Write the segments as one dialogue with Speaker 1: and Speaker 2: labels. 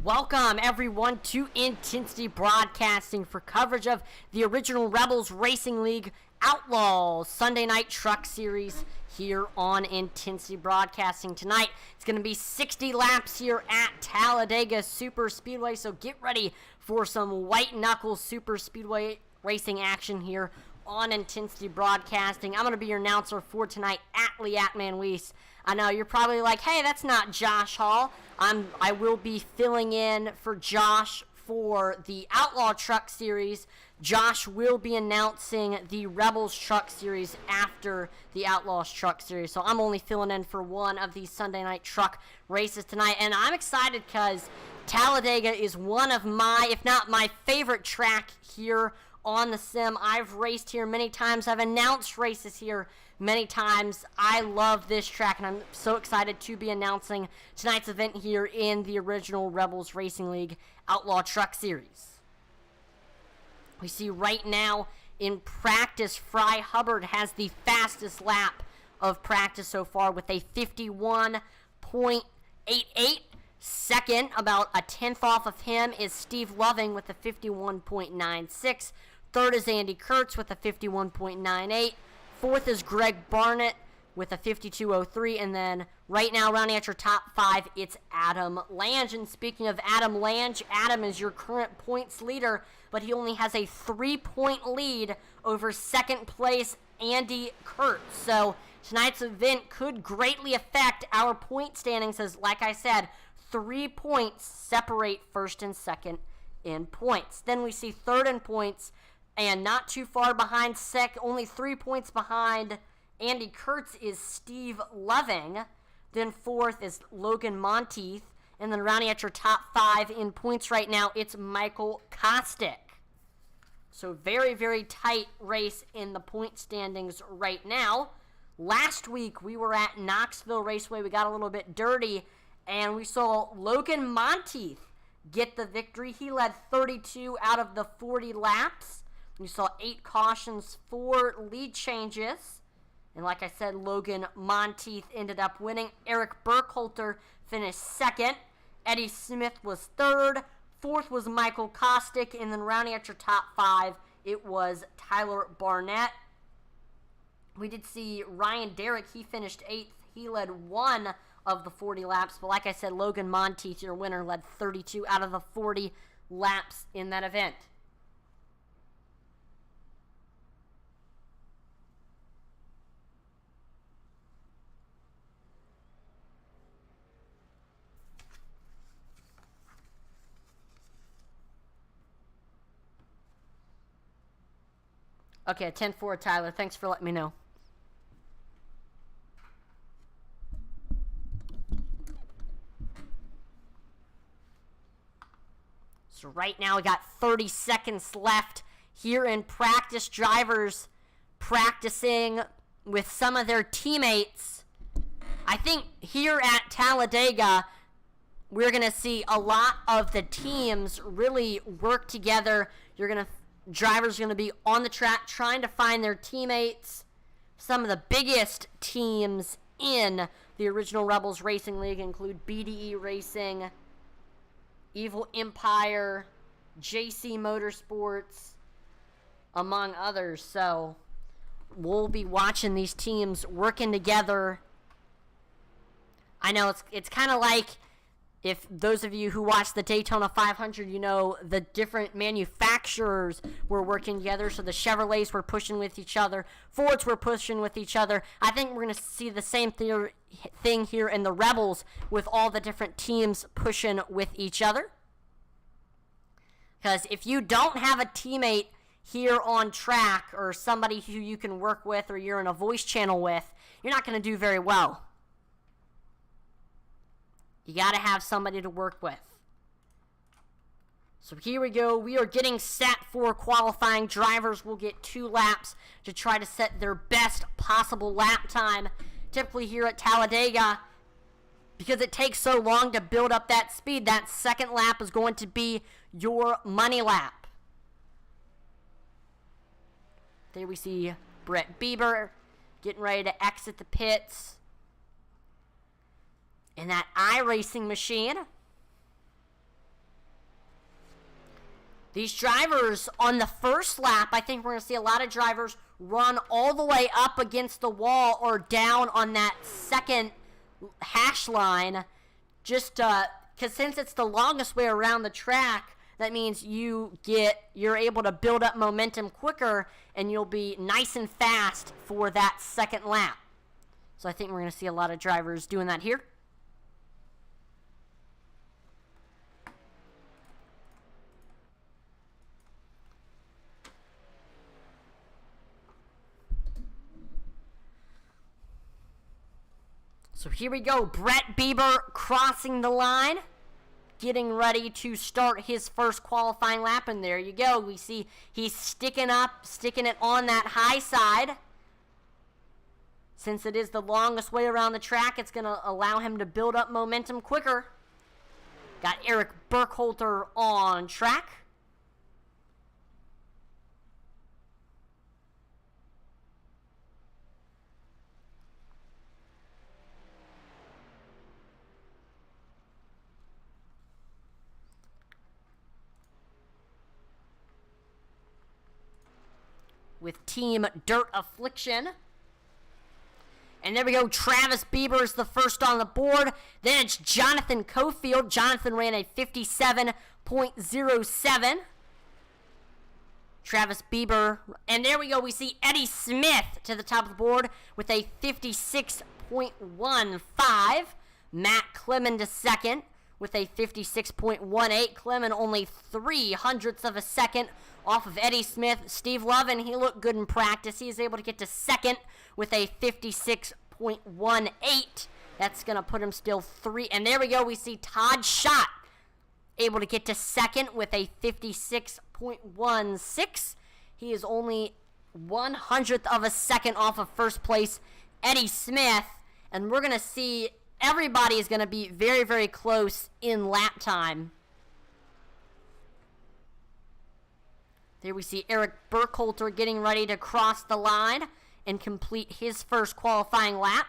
Speaker 1: Welcome, everyone, to Intensity Broadcasting for coverage of the original Rebels Racing League Outlaws Sunday Night Truck Series here on Intensity Broadcasting. Tonight, it's going to be 60 laps here at Talladega Superspeedway, so get ready for some white-knuckle Superspeedway racing action here on Intensity Broadcasting. I'm going to be your announcer for tonight, Atman Weiss. I know you're probably like, hey, that's not Josh Hall. I will be filling in for Josh for the Outlaw Truck Series. Josh will be announcing the Rebels Truck Series after the Outlaws Truck Series. So I'm only filling in for one of these Sunday night truck races tonight. And I'm excited because Talladega is one of my, if not my favorite track here on the sim. I've raced here many times. I've announced races here many times. I love this track, and I'm so excited to be announcing tonight's event here in the original Rebels Racing League Outlaw Truck Series. We see right now in practice, Fry Hubbard has the fastest lap of practice so far with a 51.88. Second, about a tenth off of him, is Steve Loving with a 51.96. Third is Andy Kurtz with a 51.98. Fourth is Greg Barnett with a 52.03. And then right now, rounding out your top five, it's Adam Lange. And speaking of Adam Lange, Adam is your current points leader, but he only has a 3-point lead over second place Andy Kurtz. So tonight's event could greatly affect our point standings, as, like I said, 3 points separate first and second in points. Then we see third in points, and not too far behind only 3 points behind Andy Kurtz is Steve Loving. Then fourth is Logan Monteith. And then rounding out your top five in points right now, it's Michael Kostick. So very, very tight race in the point standings right now. Last week we were at Knoxville Raceway. We got a little bit dirty, and we saw Logan Monteith get the victory. He led 32 out of the 40 laps. We saw 8 cautions, 4 lead changes. And like I said, Logan Monteith ended up winning. Eric Burkholter finished second. Eddie Smith was third. Fourth was Michael Kostick. And then rounding out your top five, it was Tyler Barnett. We did see Ryan Derrick. He finished 8th. He led 1 of the 40 laps. But like I said, Logan Monteith, your winner, led 32 out of the 40 laps in that event. Okay, 10-4, Tyler. Thanks for letting me know. So right now we got 30 seconds left here in practice. Drivers practicing with some of their teammates. I think here at Talladega, we're going to see a lot of the teams really work together. Drivers are going to be on the track trying to find their teammates. Some of the biggest teams in the original Rebels Racing League include BDE Racing, Evil Empire, JC Motorsports, among others. So we'll be watching these teams working together. I know it's kind of like, if those of you who watch the Daytona 500, you know the different manufacturers were working together. So the Chevrolets were pushing with each other. Fords were pushing with each other. I think we're going to see the same thing here in the Rebels with all the different teams pushing with each other. Because if you don't have a teammate here on track or somebody who you can work with or you're in a voice channel with, you're not going to do very well. You got to have somebody to work with. So here we go. We are getting set for qualifying. Drivers will get 2 laps to try to set their best possible lap time. Typically here at Talladega, because it takes so long to build up that speed, that second lap is going to be your money lap. There we see Brett Bieber getting ready to exit the pits in that iRacing machine. These drivers on the first lap, I think we're going to see a lot of drivers run all the way up against the wall or down on that second hash line, just because since it's the longest way around the track, that means you're able to build up momentum quicker, and you'll be nice and fast for that second lap. So I think we're going to see a lot of drivers doing that here. So here we go, Brett Bieber crossing the line, getting ready to start his first qualifying lap, and there you go. We see he's sticking it on that high side. Since it is the longest way around the track, it's going to allow him to build up momentum quicker. Got Eric Burkhalter on track. With Team Dirt Affliction. And there we go, Travis Bieber is the first on the board. Then it's Jonathan Cofield. Jonathan ran a 57.07. Travis Bieber. And there we go, we see Eddie Smith to the top of the board with a 56.15. Matt Clement to second with a 56.18. Clement only 0.03 of a second off of Eddie Smith. Steve Lovin, he looked good in practice. He is able to get to second with a 56.18. That's going to put him still 3. And there we go. We see Todd Schott able to get to second with a 56.16. He is only 1/100th of a second off of first place Eddie Smith. And we're going to see everybody is going to be very, very close in lap time. There we see Eric Burkhalter getting ready to cross the line and complete his first qualifying lap.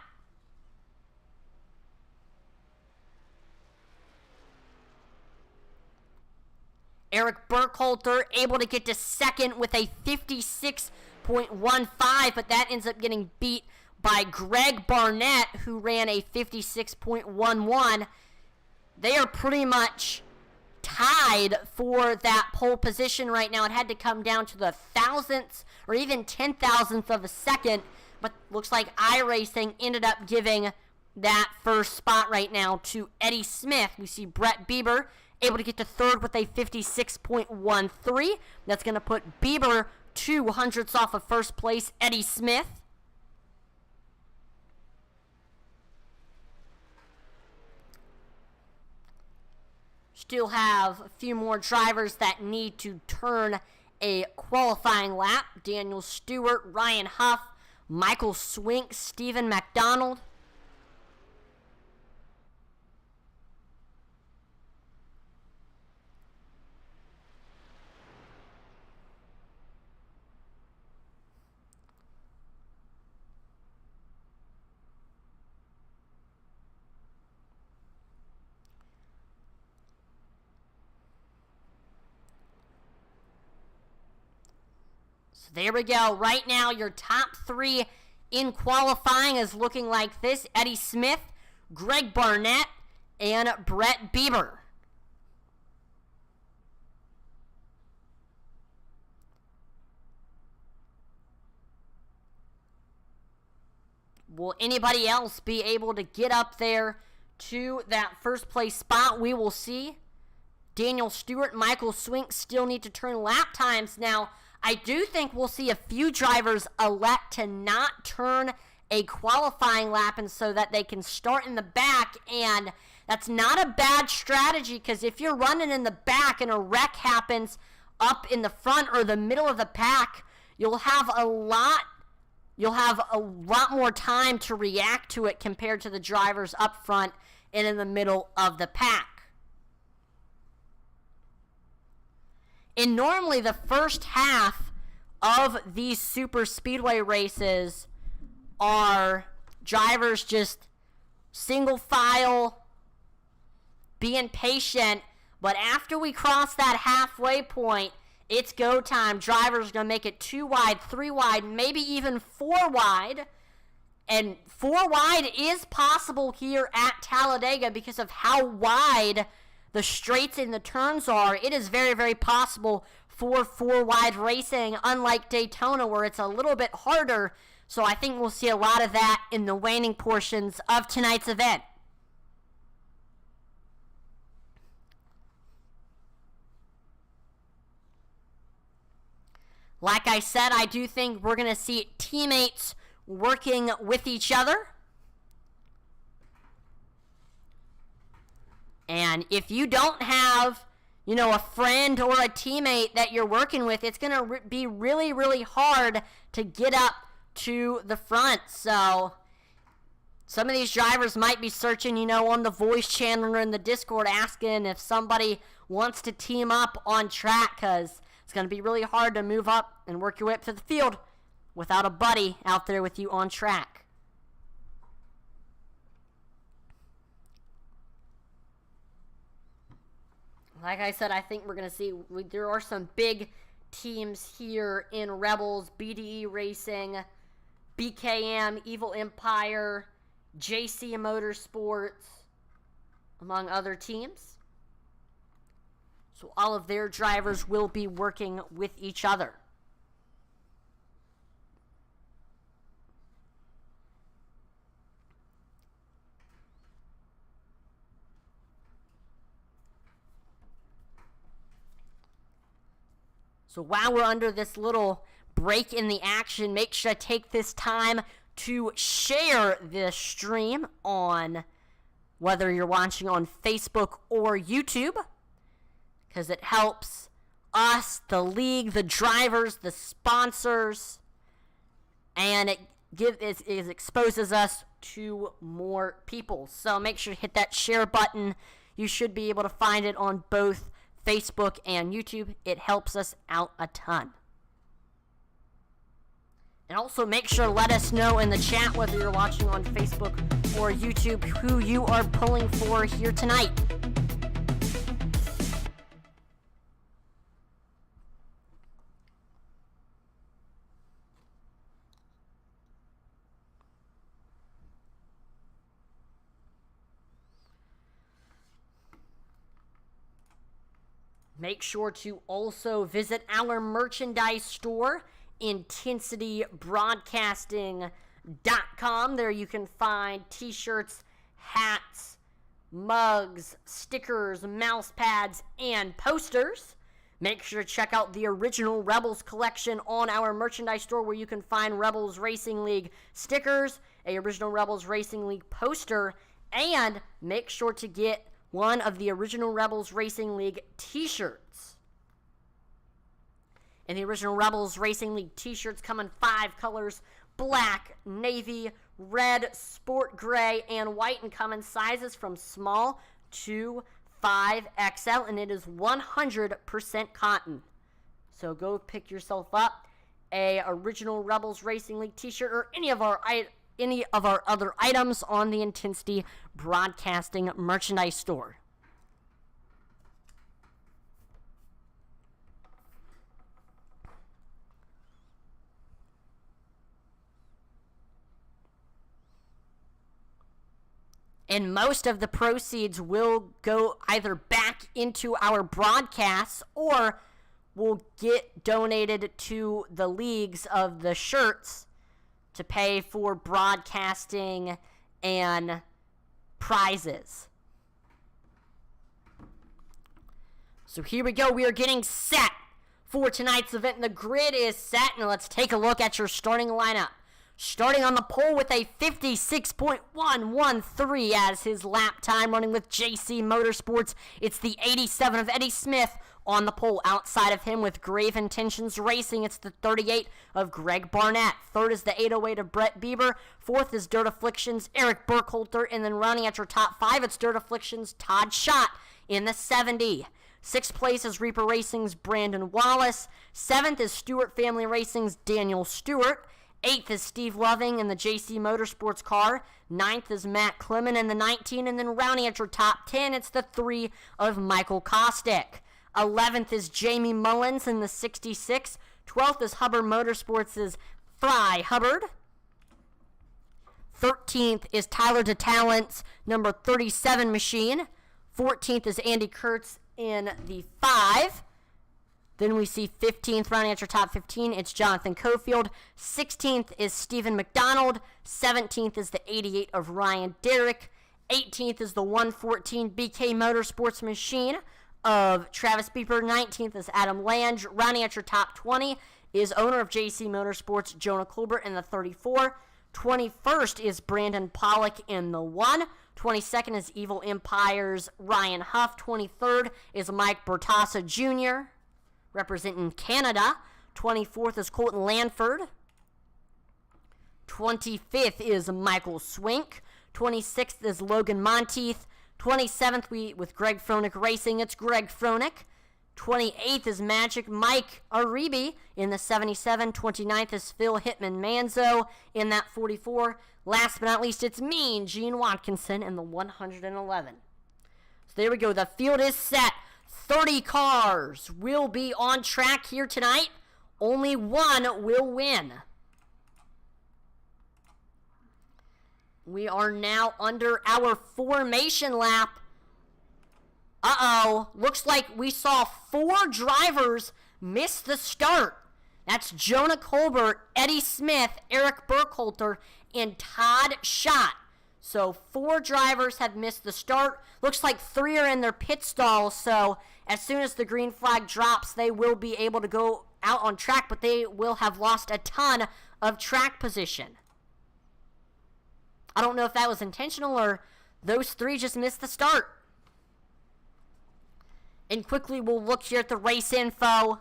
Speaker 1: Eric Burkhalter able to get to second with a 56.15, but that ends up getting beat by Greg Barnett, who ran a 56.11. They are pretty much tied for that pole position right now. It had to come down to the thousandths or even 10,000th of a second, but looks like iRacing ended up giving that first spot right now to Eddie Smith. We see Brett Bieber able to get to third with a 56.13. That's going to put Bieber 0.02 off of first place Eddie Smith. Still have a few more drivers that need to turn a qualifying lap. Daniel Stewart, Ryan Huff, Michael Swink, Stephen McDonald. So there we go. Right now, your top 3 in qualifying is looking like this: Eddie Smith, Greg Barnett, and Brett Bieber. Will anybody else be able to get up there to that first place spot? We will see. Daniel Stewart, Michael Swink still need to turn lap times. Now, I do think we'll see a few drivers elect to not turn a qualifying lap, and so that they can start in the back, and that's not a bad strategy, because if you're running in the back and a wreck happens up in the front or the middle of the pack, you'll have a lot more time to react to it compared to the drivers up front and in the middle of the pack. And normally the first half of these super speedway races are drivers just single file, being patient. But after we cross that halfway point, It's go time. Drivers going to make it 2 wide, 3 wide, maybe even 4 wide. And 4 wide is possible here at Talladega because of how wide the straights and the turns are. It is very, very possible for 4 wide racing, unlike Daytona where it's a little bit harder. So I think we'll see a lot of that in the waning portions of tonight's event. Like I said, I do think we're going to see teammates working with each other. And if you don't have, a friend or a teammate that you're working with, it's going to be really, really hard to get up to the front. So some of these drivers might be searching, on the voice channel or in the Discord asking if somebody wants to team up on track, because it's going to be really hard to move up and work your way up to the field without a buddy out there with you on track. Like I said, I think we're going to see there are some big teams here in Rebels, BDE Racing, BKM, Evil Empire, JC Motorsports, among other teams. So all of their drivers will be working with each other. So while we're under this little break in the action, make sure to take this time to share this stream on whether you're watching on Facebook or YouTube, because it helps us, the league, the drivers, the sponsors, and it exposes us to more people. So make sure to hit that share button. You should be able to find it on both Facebook and YouTube. It helps us out a ton. And also make sure to let us know in the chat whether you're watching on Facebook or YouTube who you are pulling for here tonight. Make sure to also visit our merchandise store, IntensityBroadcasting.com. There you can find t-shirts, hats, mugs, stickers, mouse pads, and posters. Make sure to check out the original Rebels collection on our merchandise store, where you can find Rebels Racing League stickers, a original Rebels Racing League poster, and make sure to get one of the original Rebels Racing League t-shirts. And the original Rebels Racing League t-shirts come in 5 colors: black, navy, red, sport gray, and white, and come in sizes from small to 5XL, and it is 100% cotton. So go pick yourself up a original Rebels Racing League t-shirt or any of our other items on the Intensity Broadcasting merchandise store. And most of the proceeds will go either back into our broadcasts or will get donated to the leagues of the shirts to pay for broadcasting and prizes. So here we go. We are getting set for tonight's event, and the grid is set. And let's take a look at your starting lineup. Starting on the pole with a 56.113 as his lap time, running with JC Motorsports, it's the 87 of Eddie Smith on the pole. Outside of him with Grave Intentions Racing, it's the 38 of Greg Barnett. Third is the 808 of Brett Bieber. Fourth is Dirt Afflictions' Eric Burkholter. And then running at your top 5, it's Dirt Afflictions' Todd Schott in the 70. Sixth place is Reaper Racing's Brandon Wallace. Seventh is Stewart Family Racing's Daniel Stewart. 8th is Steve Loving in the JC Motorsports car. 9th is Matt Clement in the 19. And then rounding at your top 10, it's the 3 of Michael Kostick. 11th is Jamie Mullins in the 66. 12th is Hubbard Motorsports' Fry Hubbard. 13th is Tyler DeTalent's number 37 machine. 14th is Andy Kurtz in the 5. Then we see 15th, rounding out your top 15, it's Jonathan Cofield. 16th is Stephen McDonald. 17th is the 88 of Ryan Derrick. 18th is the 114 BK Motorsports machine of Travis Bieber. 19th is Adam Lange. Rounding out your top 20 is owner of JC Motorsports, Jonah Colbert in the 34. 21st is Brandon Pollock in the 1. 22nd is Evil Empire's Ryan Huff. 23rd is Mike Bertassa Jr., representing Canada. 24th is Colton Lanford. 25th is Michael Swink. 26th is Logan Monteith. 27th, with Greg Froelich Racing, it's Greg Froelich. 28th is Magic Mike Aribi in the 77. 29th is Phil Hitman Manzo in that 44. Last but not least, it's Mean Gene Watkinson in the 111. So there we go. The field is set. 30 cars will be on track here tonight. Only one will win. We are now under our formation lap. Uh-oh. Looks like we saw 4 drivers miss the start. That's Jonah Colbert, Eddie Smith, Eric Burkholter, and Todd Schott. So 4 drivers have missed the start. Looks like 3 are in their pit stalls. So as soon as the green flag drops, they will be able to go out on track, but they will have lost a ton of track position. I don't know if that was intentional or those 3 just missed the start. And quickly we'll look here at the race info.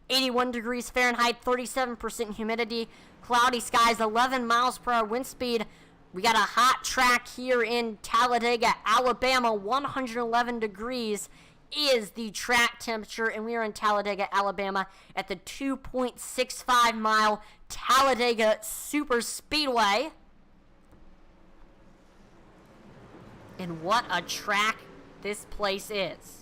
Speaker 1: 81 degrees Fahrenheit, 37% humidity, cloudy skies, 11 miles per hour wind speed. We got a hot track here in Talladega, Alabama. 111 degrees is the track temperature, and we are in Talladega, Alabama at the 2.65 mile Talladega Superspeedway. And what a track this place is.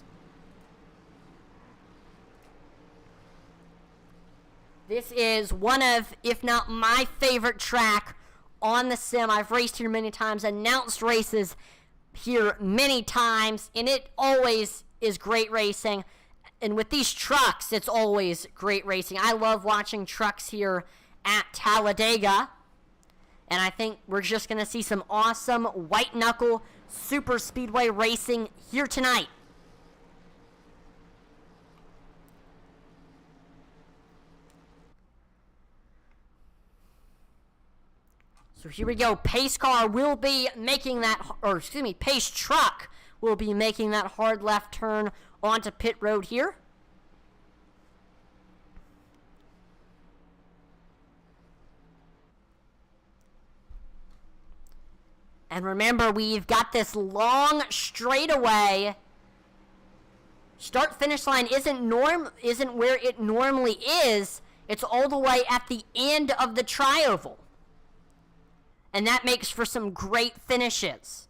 Speaker 1: This is one of, if not my favorite track on the sim. I've raced here many times, announced races here many times, and it always is great racing. And with these trucks, it's always great racing. I love watching trucks here at Talladega. And I think we're just going to see some awesome white-knuckle super speedway racing here tonight. So here we go. Pace car will be making that, pace truck will be making that hard left turn onto pit road here. And remember, we've got this long straightaway. Start-finish line isn't where it normally is. It's all the way at the end of the tri-oval. And that makes for some great finishes.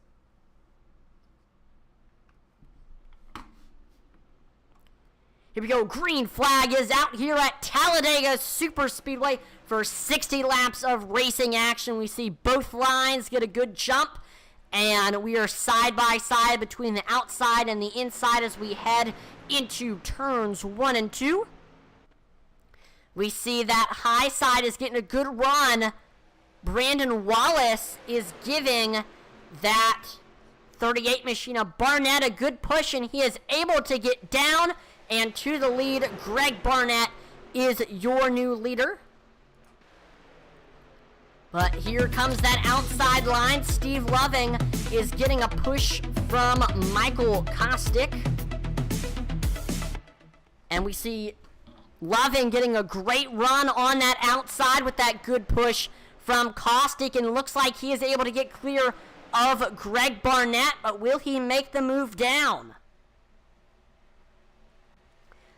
Speaker 1: Here we go. Green flag is out here at Talladega Superspeedway for 60 laps of racing action. We see both lines get a good jump. And we are side by side between the outside and the inside as we head into turns 1 and 2. We see that high side is getting a good run. Brandon Wallace is giving that 38 machine of Barnett a good push, and he is able to get down and to the lead. Greg Barnett is your new leader. But here comes that outside line. Steve Loving is getting a push from Michael Kostick. And we see Loving getting a great run on that outside with that good push from Kostick, and looks like he is able to get clear of Greg Barnett, but will he make the move down?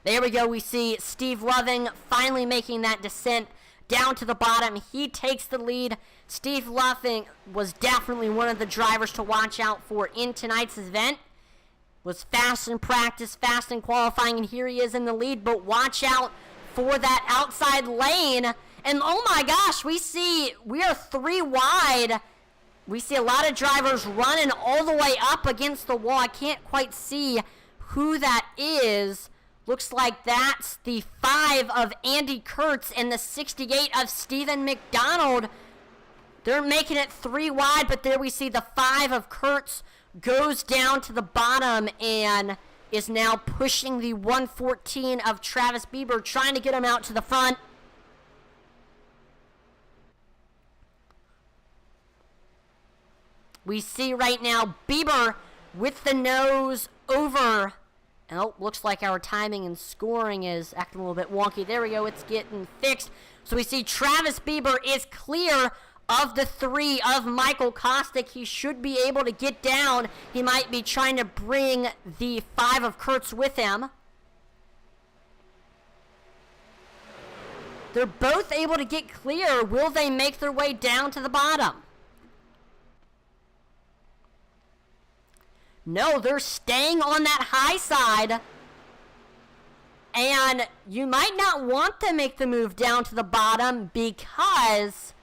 Speaker 1: There we go. We see Steve Loving finally making that descent down to the bottom. He takes the lead. Steve Loving was definitely one of the drivers to watch out for in tonight's event. Was fast in practice, fast in qualifying, and here he is in the lead. But watch out for that outside lane. And oh my gosh, we are 3 wide. We see a lot of drivers running all the way up against the wall. I can't quite see who that is. Looks like that's the 5 of Andy Kurtz and the 68 of Stephen McDonald. They're making it 3 wide, but there we see the 5 of Kurtz goes down to the bottom and is now pushing the 114 of Travis Bieber, trying to get him out to the front. We see right now Bieber with the nose over. Oh, looks like our timing and scoring is acting a little bit wonky. There we go, it's getting fixed. So we see Travis Bieber is clear of the 3 of Michael Kostick. He should be able to get down. He might be trying to bring the 5 of Kurtz with him. They're both able to get clear. Will they make their way down to the bottom? No, they're staying on that high side. And you might not want to make the move down to the bottom because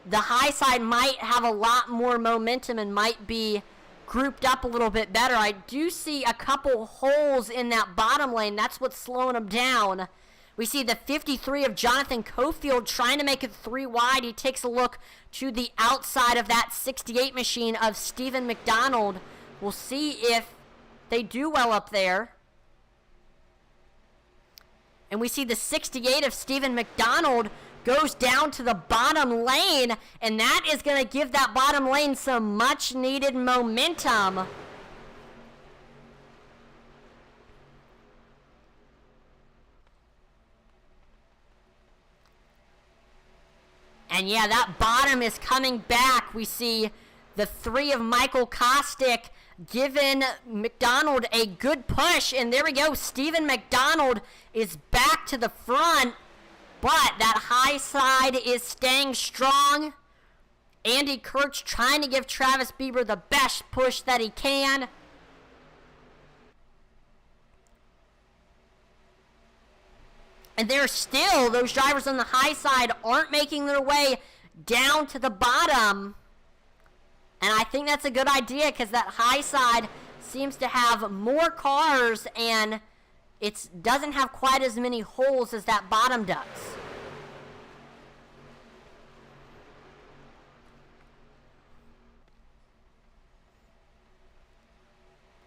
Speaker 1: the high side might have a lot more momentum and might be grouped up a little bit better. I do see a couple holes in that bottom lane. That's what's slowing them down. We see the 53 of Jonathan Cofield trying to make it 3 wide. He takes a look to the outside of that 68 machine of Stephen McDonald. We'll see if they do well up there. And we see the 68 of Stephen McDonald goes down to the bottom lane, and that is going to give that bottom lane some much needed momentum. And yeah, that bottom is coming back. We see the 3 of Michael Kostick giving McDonald a good push, and there we go. Stephen McDonald is back to the front. But that high side is staying strong. Andy Kurtz trying to give Travis Bieber the best push that he can. And they're still, those drivers on the high side aren't making their way down to the bottom. And I think that's a good idea because that high side seems to have more cars and it doesn't have quite as many holes as that bottom does.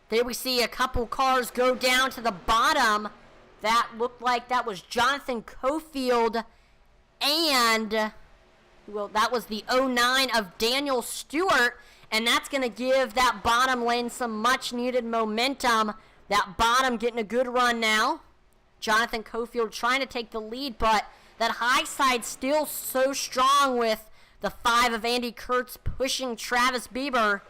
Speaker 1: There we see a couple cars go down to the bottom. That looked like that was Jonathan Cofield and, well, that was the 09 of Daniel Stewart. And that's going to give that bottom lane some much needed momentum. That bottom getting a good run now. Jonathan Cofield trying to take the lead, but that high side still so strong with the 5 of Andy Kurtz pushing Travis Bieber.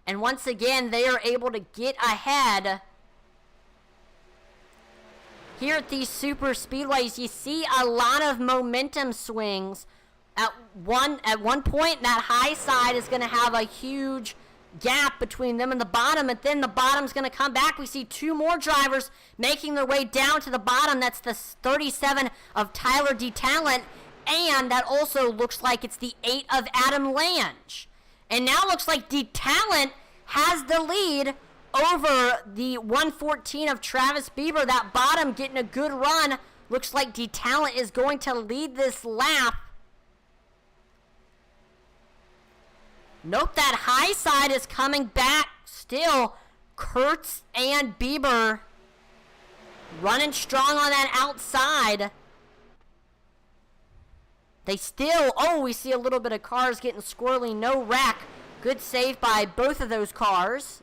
Speaker 1: And once again, they are able to get ahead. Here at these super speedways, you see a lot of momentum swings. At one point, that high side is going to have a huge gap between them and the bottom, and then the bottom's going to come back. We see 2 more drivers making their way down to the bottom. That's the 37 of Tyler D. Talent, and that also looks like it's the 8 of Adam Lange. And now looks like D. Talent has the lead over the 114 of Travis Bieber. That bottom getting a good run. Looks like D. Talent is going to lead this lap. Nope, that high side is coming back still. Kurtz and Bieber running strong on that outside. They still, we see a little bit of cars getting squirrely. No wreck. Good save by both of those cars.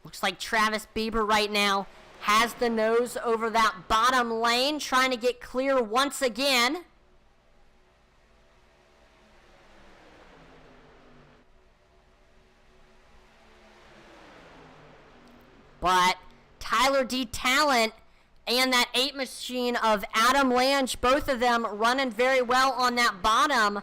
Speaker 1: Looks like Travis Bieber right now has the nose over that bottom lane, trying to get clear once again. But Tyler D. Talent and that 8 machine of Adam Lange, both of them running very well on that bottom.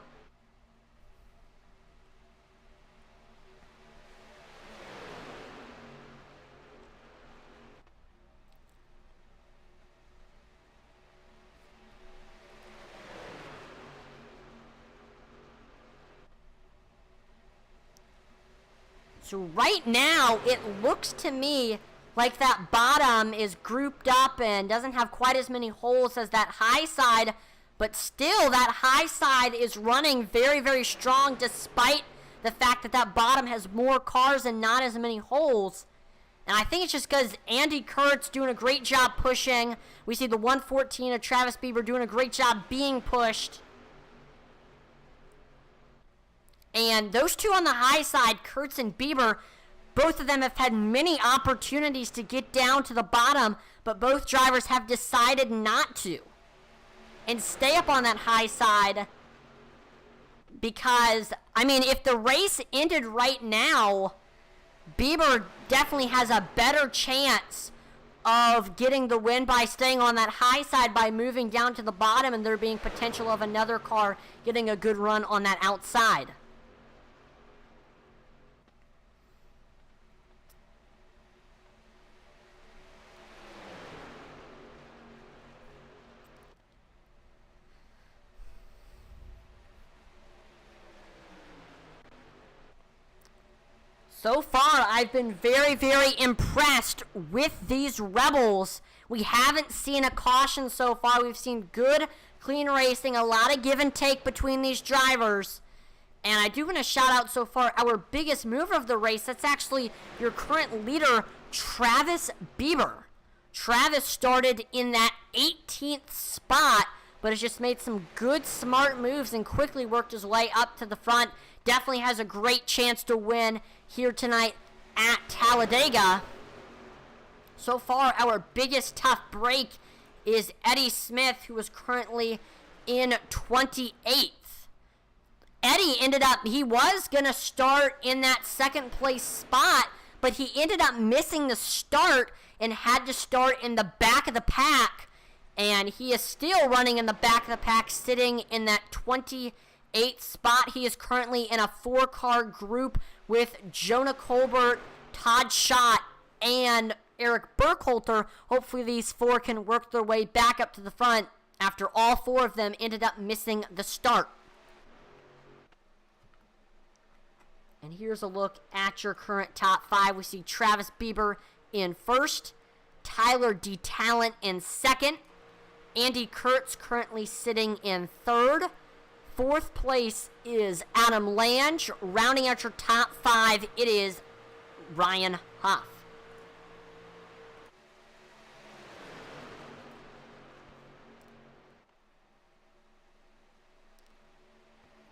Speaker 1: So right now, it looks to me like that bottom is grouped up and doesn't have quite as many holes as that high side, but still that high side is running very, very strong despite the fact that that bottom has more cars and not as many holes. And I think it's just because Andy Kurtz doing a great job pushing. We see the 114 of Travis Bieber doing a great job being pushed. And those two on the high side, Kurtz and Bieber, both of them have had many opportunities to get down to the bottom, but both drivers have decided not to and stay up on that high side because, I mean, if the race ended right now, Bieber definitely has a better chance of getting the win by staying on that high side by moving down to the bottom and there being potential of another car getting a good run on that outside. So far, I've been very, very impressed with these Rebels. We haven't seen a caution so far. We've seen good, clean racing, a lot of give and take between these drivers. And I do want to shout out so far our biggest mover of the race. That's actually your current leader, Travis Bieber. Travis started in that 18th spot, but has just made some good, smart moves and quickly worked his way up to the front. Definitely has a great chance to win here tonight at Talladega. So far, our biggest tough break is Eddie Smith, who is currently in 28th. Eddie ended up, he was going to start in that second place spot, but he ended up missing the start and had to start in the back of the pack. And he is still running in the back of the pack, sitting in that 28th spot. He is currently in a 4-car group with Jonah Colbert, Todd Schott, and Eric Burkholter. Hopefully these 4 can work their way back up to the front after all 4 of them ended up missing the start. And here's a look at your current top 5. We see Travis Bieber in first, Tyler D. Talent in second, Andy Kurtz currently sitting in third. Fourth place is Adam Lange. Rounding out your top 5, it is Ryan Huff.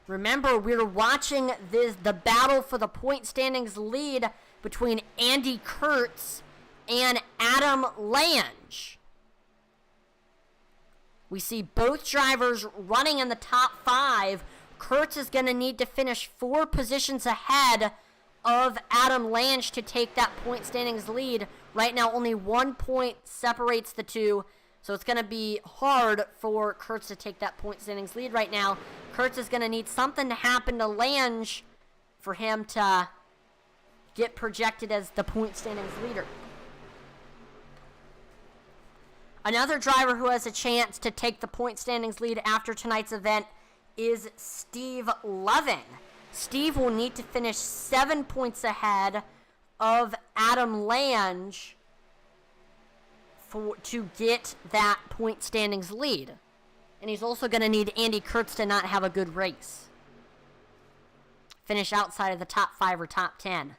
Speaker 1: Remember, we're watching the battle for the point standings lead between Andy Kurtz and Adam Lange. We see both drivers running in the top 5. Kurtz is going to need to finish 4 positions ahead of Adam Lange to take that point standings lead. Right now, only 1 point separates the two, so it's going to be hard for Kurtz to take that point standings lead right now. Kurtz is going to need something to happen to Lange for him to get projected as the point standings leader. Another driver who has a chance to take the point standings lead after tonight's event is Steve Loving. Steve will need to finish 7 points ahead of Adam Lange to get that point standings lead. And he's also going to need Andy Kurtz to not have a good race. Finish outside of the top 5 or top 10.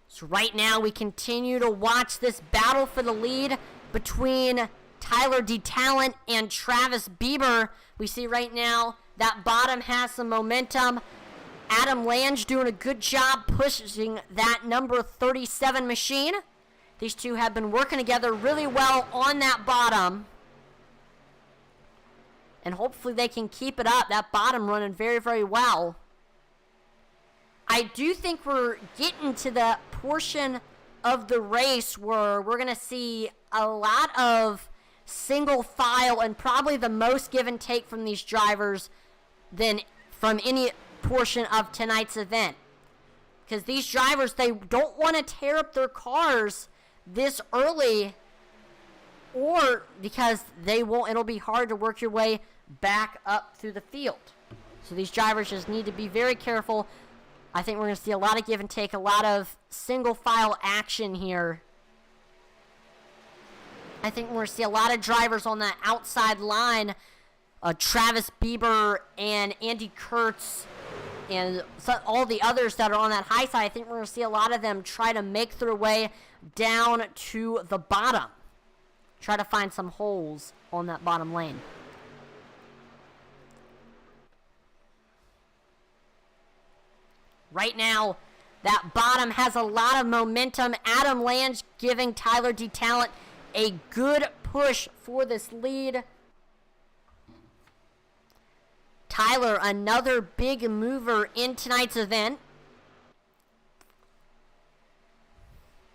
Speaker 1: So right now we continue to watch this battle for the lead between Tyler D. Talent and Travis Bieber. We see right now that bottom has some momentum. Adam Lange doing a good job pushing that number 37 machine. These two have been working together really well on that bottom. And hopefully they can keep it up. That bottom running very, very well. I do think we're getting to the portion of the race where we're going to see a lot of single file and probably the most give and take from these drivers than from any portion of tonight's event. Because these drivers, they don't want to tear up their cars this early, or because they won't, it'll be hard to work your way back up through the field. So these drivers just need to be very careful. I think we're going to see a lot of give and take, a lot of single file action here. I think we're going to see a lot of drivers on that outside line. Travis Bieber and Andy Kurtz and all the others that are on that high side. I think we're going to see a lot of them try to make their way down to the bottom. Try to find some holes on that bottom lane. Right now, that bottom has a lot of momentum. Adam Lange giving Tyler DeTalent a good push for this lead. Tyler, another big mover in tonight's event.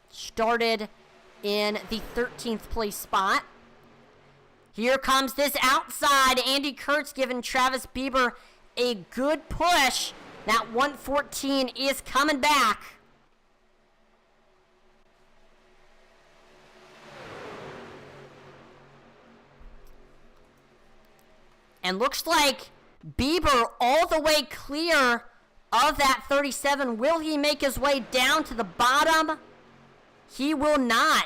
Speaker 1: Started in the 13th place spot. Here comes this outside. Andy Kurtz giving Travis Bieber a good push. That 114 is coming back. And looks like Bieber all the way clear of that 37. Will he make his way down to the bottom? He will not.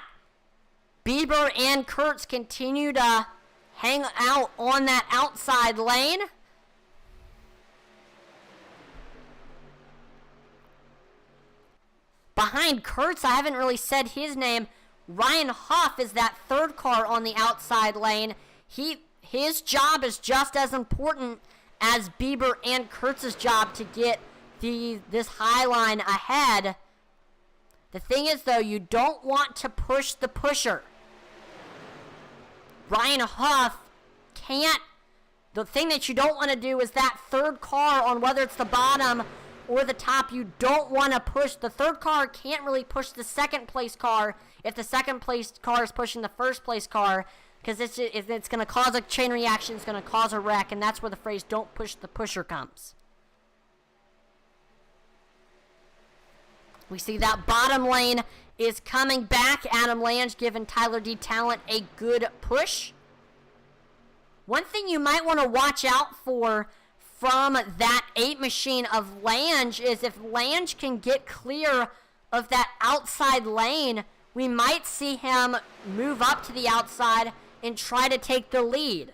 Speaker 1: Bieber and Kurtz continue to hang out on that outside lane. Behind Kurtz, I haven't really said his name. Ryan Huff is that third car on the outside lane. His job is just as important as Bieber and Kurtz's job to get this high line ahead. The thing is, though, you don't want to push the pusher. Ryan Huff can't. The thing that you don't want to do is that third car on whether it's the bottom or the top, you don't want to push. The third car can't really push the second place car if the second place car is pushing the first place car, because it's going to cause a chain reaction, it's going to cause a wreck, and that's where the phrase "don't push the pusher" comes. We see that bottom lane is coming back. Adam Lange giving Tyler DeTalent a good push. One thing you might want to watch out for from that 8 machine of Lange is if Lange can get clear of that outside lane, we might see him move up to the outside and try to take the lead.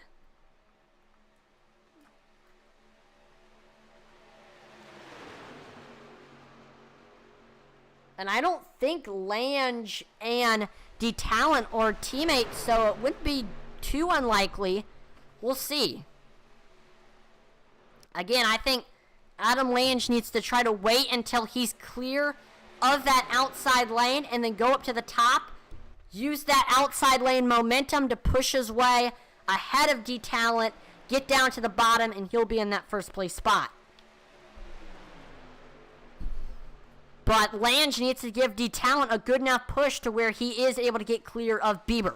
Speaker 1: And I don't think Lange and DeTalent are teammates, so it wouldn't be too unlikely. We'll see. Again, I think Adam Lange needs to try to wait until he's clear of that outside lane and then go up to the top. Use that outside lane momentum to push his way ahead of DeTalent, get down to the bottom, and he'll be in that first place spot. But Lange needs to give DeTalent a good enough push to where he is able to get clear of Bieber.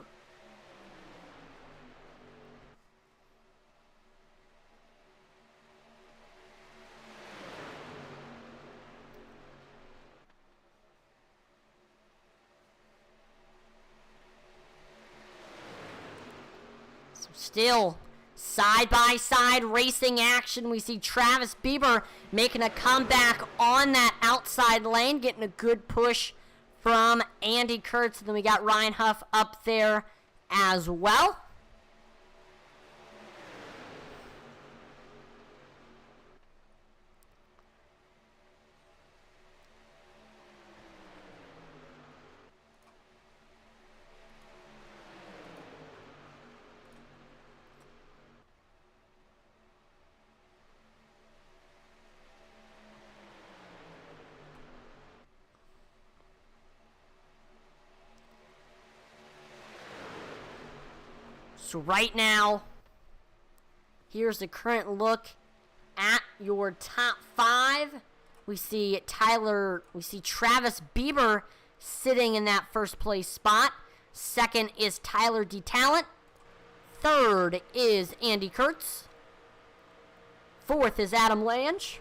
Speaker 1: Still, side-by-side racing action. We see Travis Bieber making a comeback on that outside lane, getting a good push from Andy Kurtz. And then we got Ryan Huff up there as well. So right now, here's the current look at your top 5. We see Travis Bieber sitting in that first place spot. Second is Tyler DeTalent. Third is Andy Kurtz. Fourth is Adam Lange.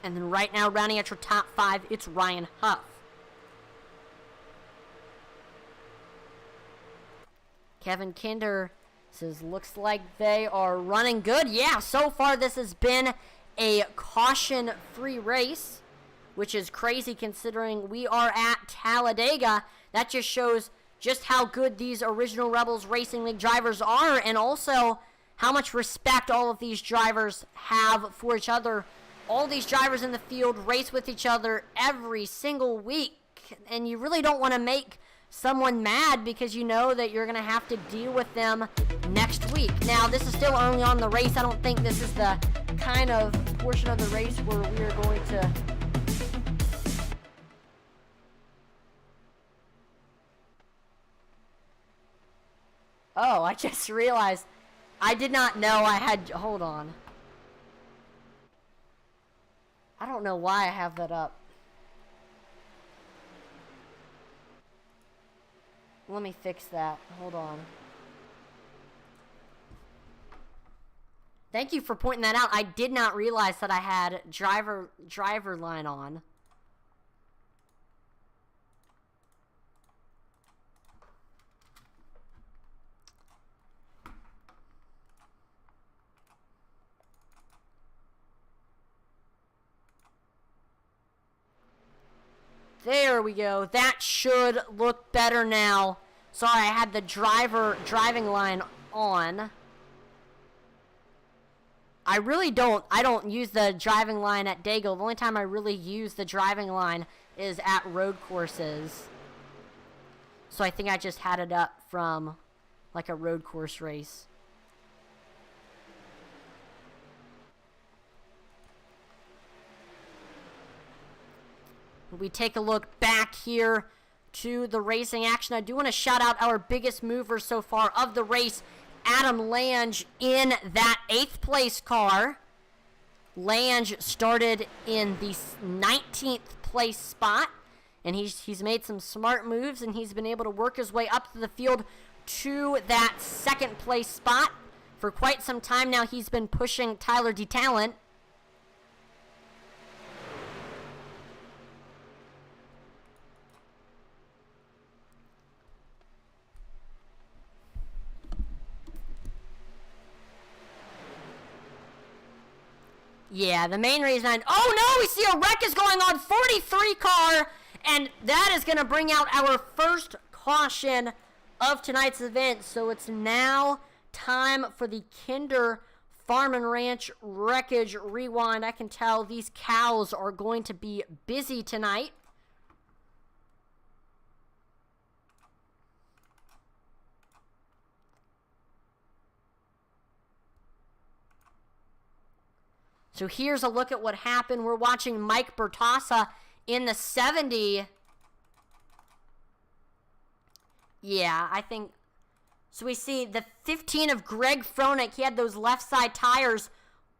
Speaker 1: And then right now, rounding out your top 5, it's Ryan Huff. Kevin Kinder says, looks like they are running good. Yeah, so far this has been a caution-free race, which is crazy considering we are at Talladega. That just shows just how good these original Rebels Racing League drivers are, and also how much respect all of these drivers have for each other. All these drivers in the field race with each other every single week, and you really don't want to make someone mad because you know that you're going to have to deal with them next week. Now, this is still early on in the race. I don't think this is the kind of portion of the race where we are going to... Oh, I just realized I did not know I had... Hold on. I don't know why I have that up. Let me fix that. Hold on. Thank you for pointing that out. I did not realize that I had driver line on. There we go. That should look better now. Sorry, I had the driving line on. I don't use the driving line at Dega. The only time I really use the driving line is at road courses. So I think I just had it up from like a road course race. We take a look back here to the racing action. I do want to shout out our biggest mover so far of the race, Adam Lange, in that 8th place car. Lange started in the 19th place spot, and he's made some smart moves, and he's been able to work his way up to the field to that 2nd place spot. For quite some time now, he's been pushing Tyler DeTalent. Yeah, the main reason oh no, we see a wreck is going on, 43 car, and that is going to bring out our first caution of tonight's event. So it's now time for the Kinder Farm and Ranch Wreckage Rewind. I can tell these cows are going to be busy tonight. So here's a look at what happened. We're watching Mike Bertassa in the 70. Yeah, I think... So we see the 15 of Greg Froelich. He had those left side tires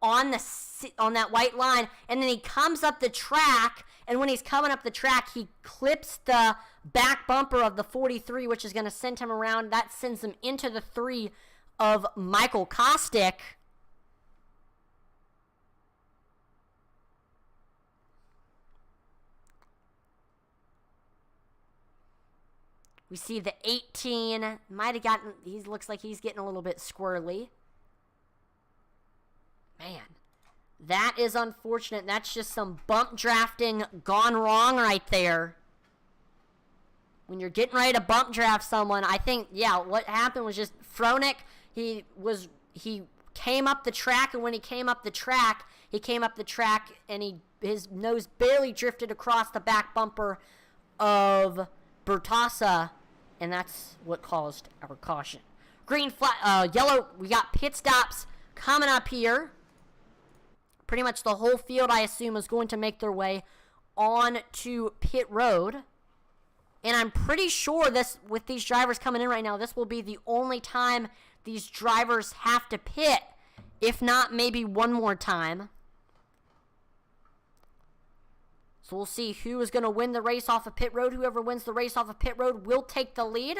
Speaker 1: on that white line. And then he comes up the track. And when he's coming up the track, he clips the back bumper of the 43, which is going to send him around. That sends him into the 3 of Michael Kostick. We see the 18 might have gotten, he looks like he's getting a little bit squirrely. Man, that is unfortunate. That's just some bump drafting gone wrong right there. When you're getting ready to bump draft someone, I think, yeah, what happened was just Froelich, he came up the track, and when he came up the track and his nose barely drifted across the back bumper of Bertassa, and that's what caused our caution. Green flag, yellow, we got pit stops coming up here. Pretty much the whole field, I assume, is going to make their way on to pit road. And I'm pretty sure this, with these drivers coming in right now, this will be the only time these drivers have to pit. If not, maybe one more time. So we'll see who is going to win the race off of pit road. Whoever wins the race off of pit road will take the lead.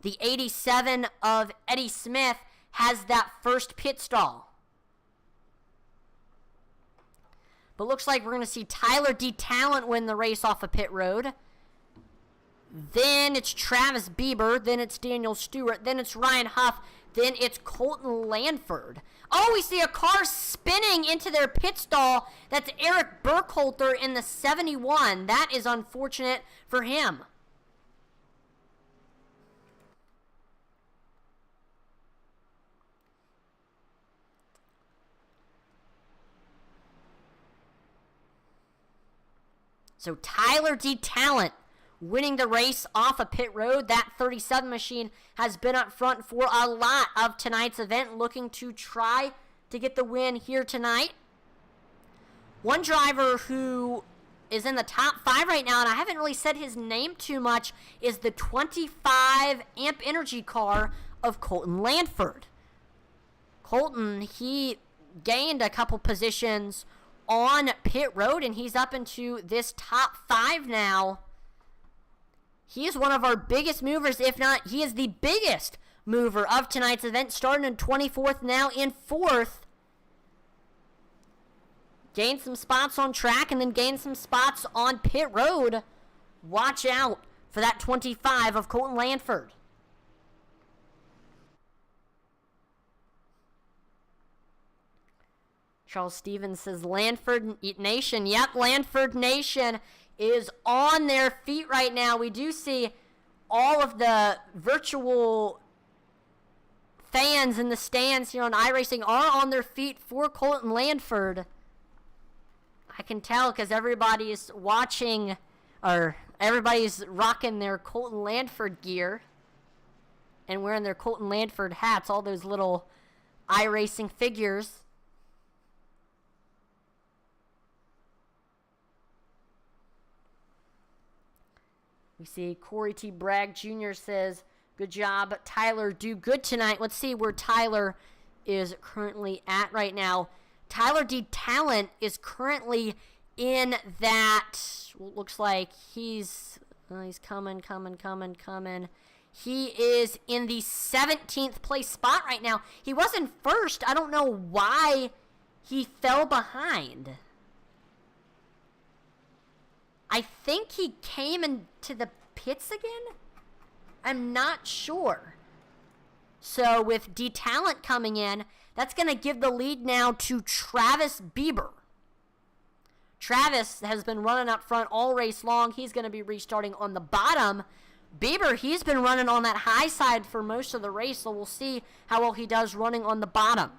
Speaker 1: The 87 of Eddie Smith has that first pit stall. But looks like we're going to see Tyler D. Talent win the race off of pit road. Then it's Travis Bieber. Then it's Daniel Stewart. Then it's Ryan Huff. Then it's Colton Lanford. Oh, we see a car spinning into their pit stall. That's Eric Burkholter in the 71. That is unfortunate for him. So Tyler D. Talent winning the race off of pit road. That 37 machine has been up front for a lot of tonight's event, looking to try to get the win here tonight. One driver who is in the top 5 right now, and I haven't really said his name too much, is the 25 amp energy car of Colton Landford. Colton, he gained a couple positions on pit road, and he's up into this top 5 now. He is one of our biggest movers, if not, he is the biggest mover of tonight's event, starting in 24th, now in 4th. Gained some spots on track and then gained some spots on pit road. Watch out for that 25 of Colton Landford. Charles Stevens says Landford Nation. Yep, Landford Nation is on their feet right now. We do see all of the virtual fans in the stands here on iRacing are on their feet for Colton Landford. I can tell because everybody's watching, or everybody's rocking their Colton Landford gear and wearing their Colton Landford hats, all those little iRacing figures. We see Corey T. Bragg Jr. says, good job, Tyler. Do good tonight. Let's see where Tyler is currently at right now. Tyler D. Talent is currently in that, looks like he's coming. He is in the 17th place spot right now. He wasn't first. I don't know why he fell behind. I think he came into the pits again? I'm not sure. So with D Talent coming in, that's going to give the lead now to Travis Bieber. Travis has been running up front all race long. He's going to be restarting on the bottom. Bieber, he's been running on that high side for most of the race, so we'll see how well he does running on the bottom.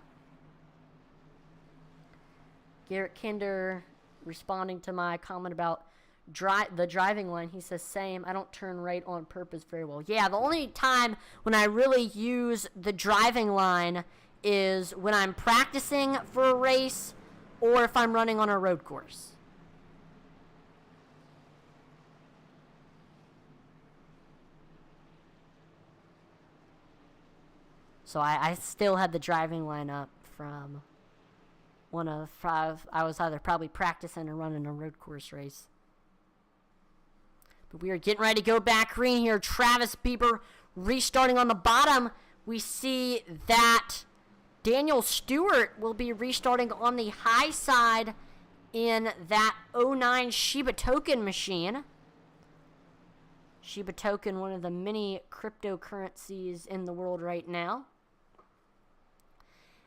Speaker 1: Garrett Kinder responding to my comment about the driving line. He says, same. I don't turn right on purpose very well. Yeah, the only time when I really use the driving line is when I'm practicing for a race or if I'm running on a road course. So I still had the driving line up from one of 5. I was either probably practicing or running a road course race. But we are getting ready to go back green here. Travis Bieber restarting on the bottom. We see that Daniel Stewart will be restarting on the high side in that 09 Shiba Token machine. Shiba Token, one of the many cryptocurrencies in the world right now.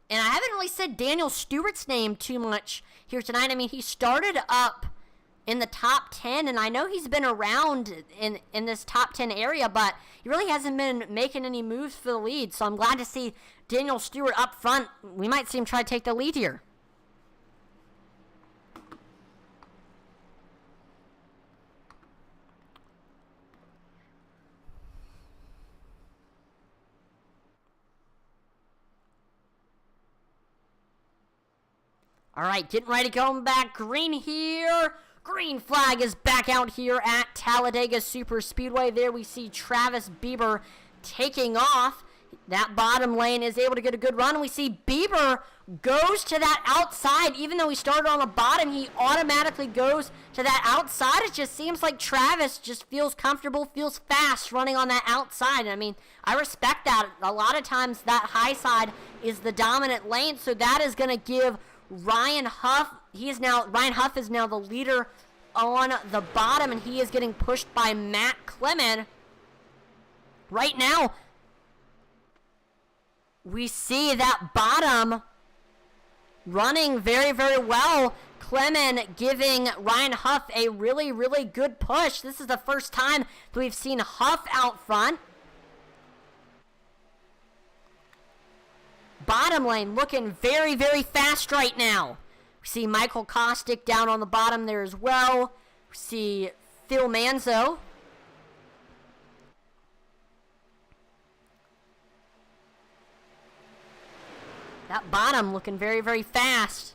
Speaker 1: And I haven't really said Daniel Stewart's name too much here tonight. I mean, he started up in the top 10, and I know he's been around in this top 10 area, but he really hasn't been making any moves for the lead, so I'm glad to see Daniel Stewart up front. We might see him try to take the lead here. All right, getting ready to go back green here. Green flag is back out here at Talladega Superspeedway. There we see Travis Bieber taking off. That bottom lane is able to get a good run. We see Bieber goes to that outside. Even though he started on the bottom, he automatically goes to that outside. It just seems like Travis just feels comfortable, feels fast running on that outside. I mean, I respect that. A lot of times that high side is the dominant lane, so that is going to give Ryan Huff. Ryan Huff is now the leader on the bottom, and he is getting pushed by Matt Clement. Right now, we see that bottom running very, very well. Clement giving Ryan Huff a really, really good push. This is the first time that we've seen Huff out front. Bottom lane looking very, very fast right now. We see Michael Kostick down on the bottom there as well. We see Phil Manzo. That bottom looking very, very fast.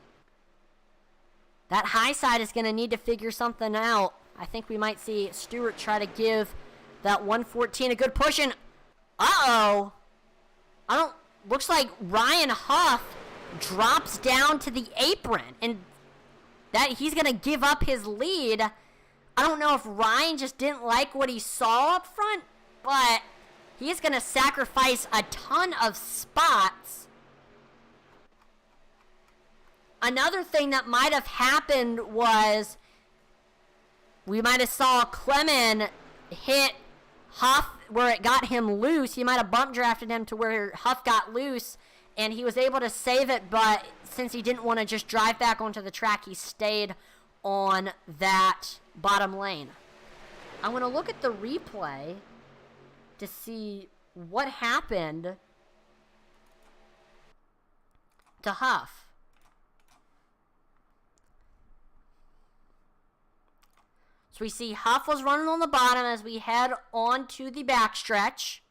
Speaker 1: That high side is going to need to figure something out. I think we might see Stewart try to give that 114 a good push. And uh-oh. Looks like Ryan Huff drops down to the apron. And that he's going to give up his lead. I don't know if Ryan just didn't like what he saw up front. But he's going to sacrifice a ton of spots. Another thing that might have happened was we might have saw Clement hit Huff where it got him loose. He might have bump drafted him to where Huff got loose, and he was able to save it, but since he didn't want to just drive back onto the track, he stayed on that bottom lane. I'm going to look at the replay to see what happened to Huff. So we see Huff was running on the bottom as we head on to the backstretch.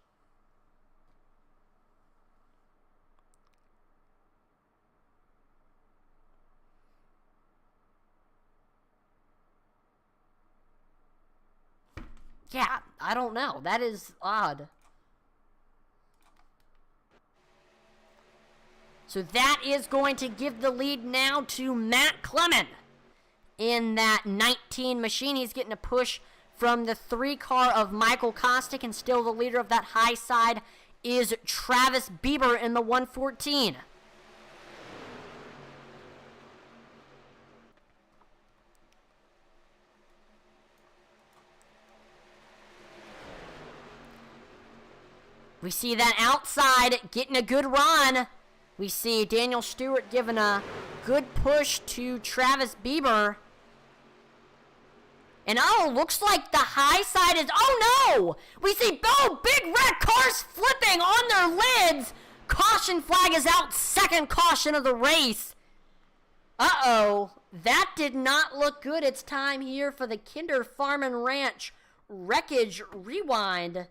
Speaker 1: Yeah, I don't know. That is odd. So that is going to give the lead now to Matt Clement. In that 19 machine, he's getting a push from the 3 car of Michael Kostick, and still the leader of that high side is Travis Bieber in the 114. We see that outside getting a good run. We see Daniel Stewart giving a good push to Travis Bieber. And looks like the high side is, no! We see, big red cars flipping on their lids. Caution flag is out, second caution of the race. That did not look good. It's time here for the Kinder Farm and Ranch Wreckage Rewind.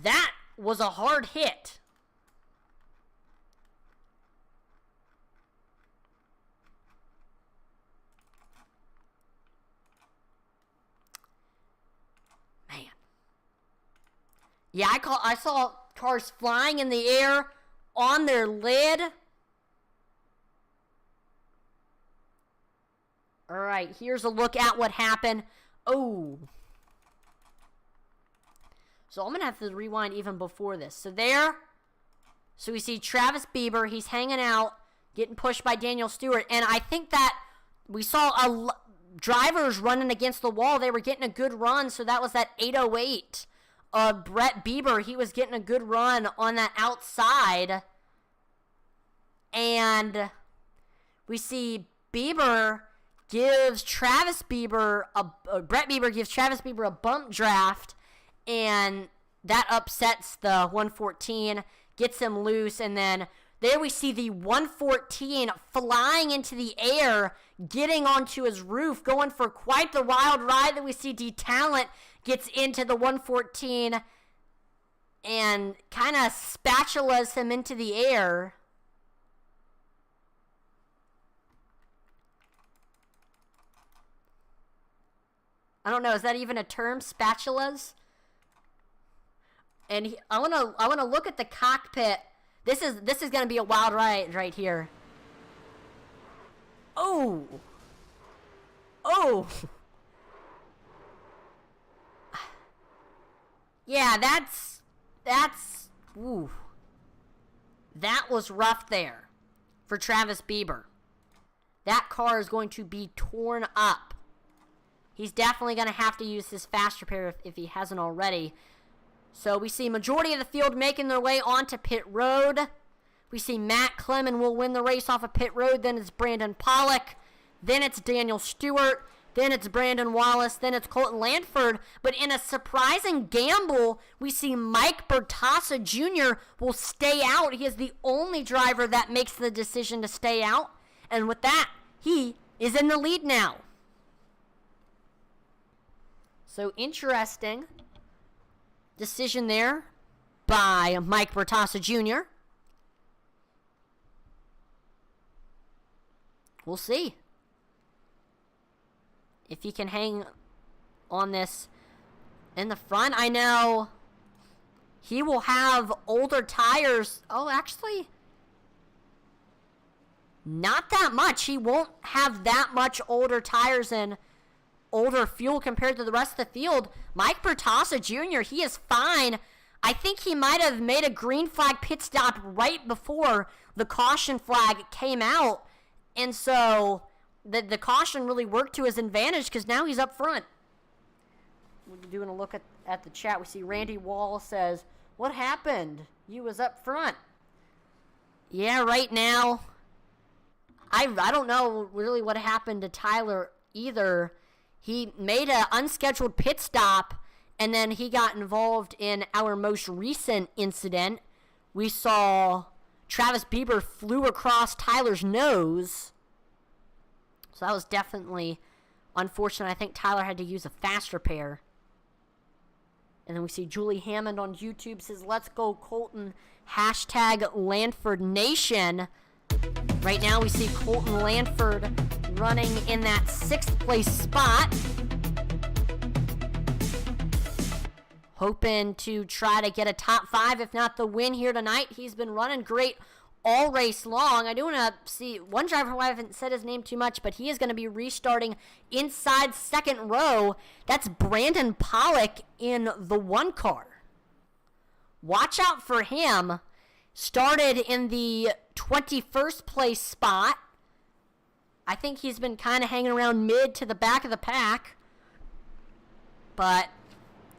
Speaker 1: That was a hard hit. Yeah, I saw cars flying in the air on their lid. All right, here's a look at what happened. Oh. So I'm going to have to rewind even before this. So we see Travis Bieber. He's hanging out, getting pushed by Daniel Stewart. And I think that we saw drivers running against the wall. They were getting a good run, so that was that 808. Brett Bieber, he was getting a good run on that outside. And we see Bieber gives Travis Bieber Brett Bieber gives Travis Bieber a bump draft, and that upsets the 114, gets him loose, and then there we see the 114 flying into the air, getting onto his roof, going for quite the wild ride. That we see D-Talent gets into the 114 and kind of spatulas him into the air. I don't know, is that even a term, spatulas? And I wanna look at the cockpit. This is gonna be a wild ride right here. Oh. Yeah, that's ooh. That was rough there for Travis Bieber. That car is going to be torn up. He's definitely going to have to use his fast repair if he hasn't already. So we see majority of the field making their way onto pit road. We see Matt Clement will win the race off of pit road. Then it's Brandon Pollock. Then it's Daniel Stewart. Then it's Brandon Wallace. Then it's Colton Landford. But in a surprising gamble, we see Mike Bertassa Jr. will stay out. He is the only driver that makes the decision to stay out. And with that, he is in the lead now. So interesting decision there by Mike Bertassa Jr. We'll see if he can hang on this in the front. I know he will have older tires. Oh, actually, not that much. He won't have that much older tires and older fuel compared to the rest of the field. Mike Bertassa Jr., he is fine. I think he might have made a green flag pit stop right before the caution flag came out. And so the caution really worked to his advantage because now he's up front. We're doing a look at the chat. We see Randy Wall says, "What happened? You was up front." Yeah, right now, I don't know really what happened to Tyler either. He made an unscheduled pit stop, and then he got involved in our most recent incident. We saw Travis Bieber flew across Tyler's nose. So that was definitely unfortunate. I think Tyler had to use a fast repair. And then we see Julie Hammond on YouTube says, "Let's go Colton, hashtag Lanford Nation." Right now we see Colton Landford running in that 6th place spot. Hoping to try to get a top 5, if not the win here tonight. He's been running great all race long. I do want to see one driver who I haven't said his name too much, but he is going to be restarting inside 2nd row. That's Brandon Pollock in the 1 car. Watch out for him. Started in the 21st place spot. I think he's been kind of hanging around mid to the back of the pack. But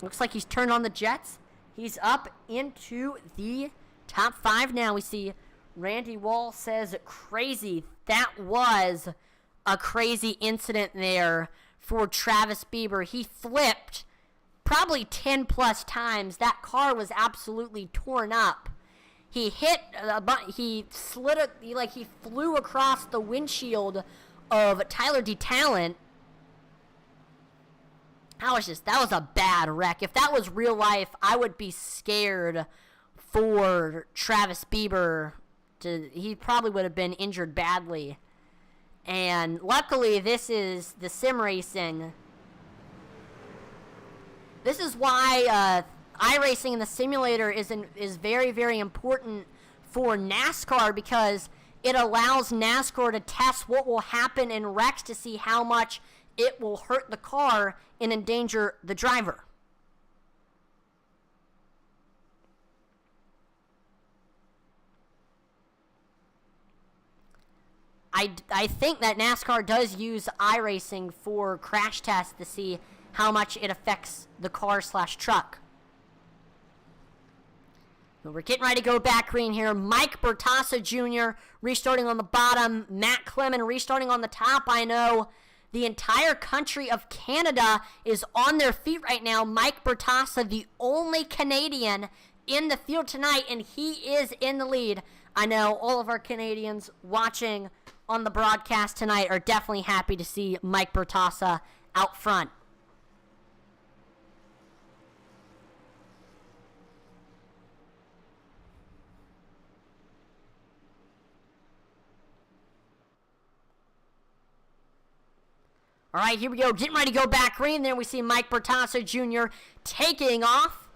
Speaker 1: looks like he's turned on the jets. He's up into the top 5 now. We see Randy Wall says, "Crazy." That was a crazy incident there for Travis Bieber. He flipped probably 10 plus times. That car was absolutely torn up. He hit, he slid it, he flew across the windshield of Tyler DeTalent. That was a bad wreck. If that was real life, I would be scared for Travis Bieber. He probably would have been injured badly. And luckily, this is the sim racing. This is why iRacing in the simulator is very, very important for NASCAR, because it allows NASCAR to test what will happen in wrecks to see how much it will hurt the car and endanger the driver. I think that NASCAR does use iRacing for crash tests to see how much it affects the car/truck. So we're getting ready to go back green here. Mike Bertassa Jr. restarting on the bottom. Matt Clement restarting on the top. I know the entire country of Canada is on their feet right now. Mike Bertassa, the only Canadian in the field tonight, and he is in the lead. I know all of our Canadians watching on the broadcast tonight are definitely happy to see Mike Bertassa out front. All right, here we go. Getting ready to go back green. There we see Mike Bertassa Jr. taking off.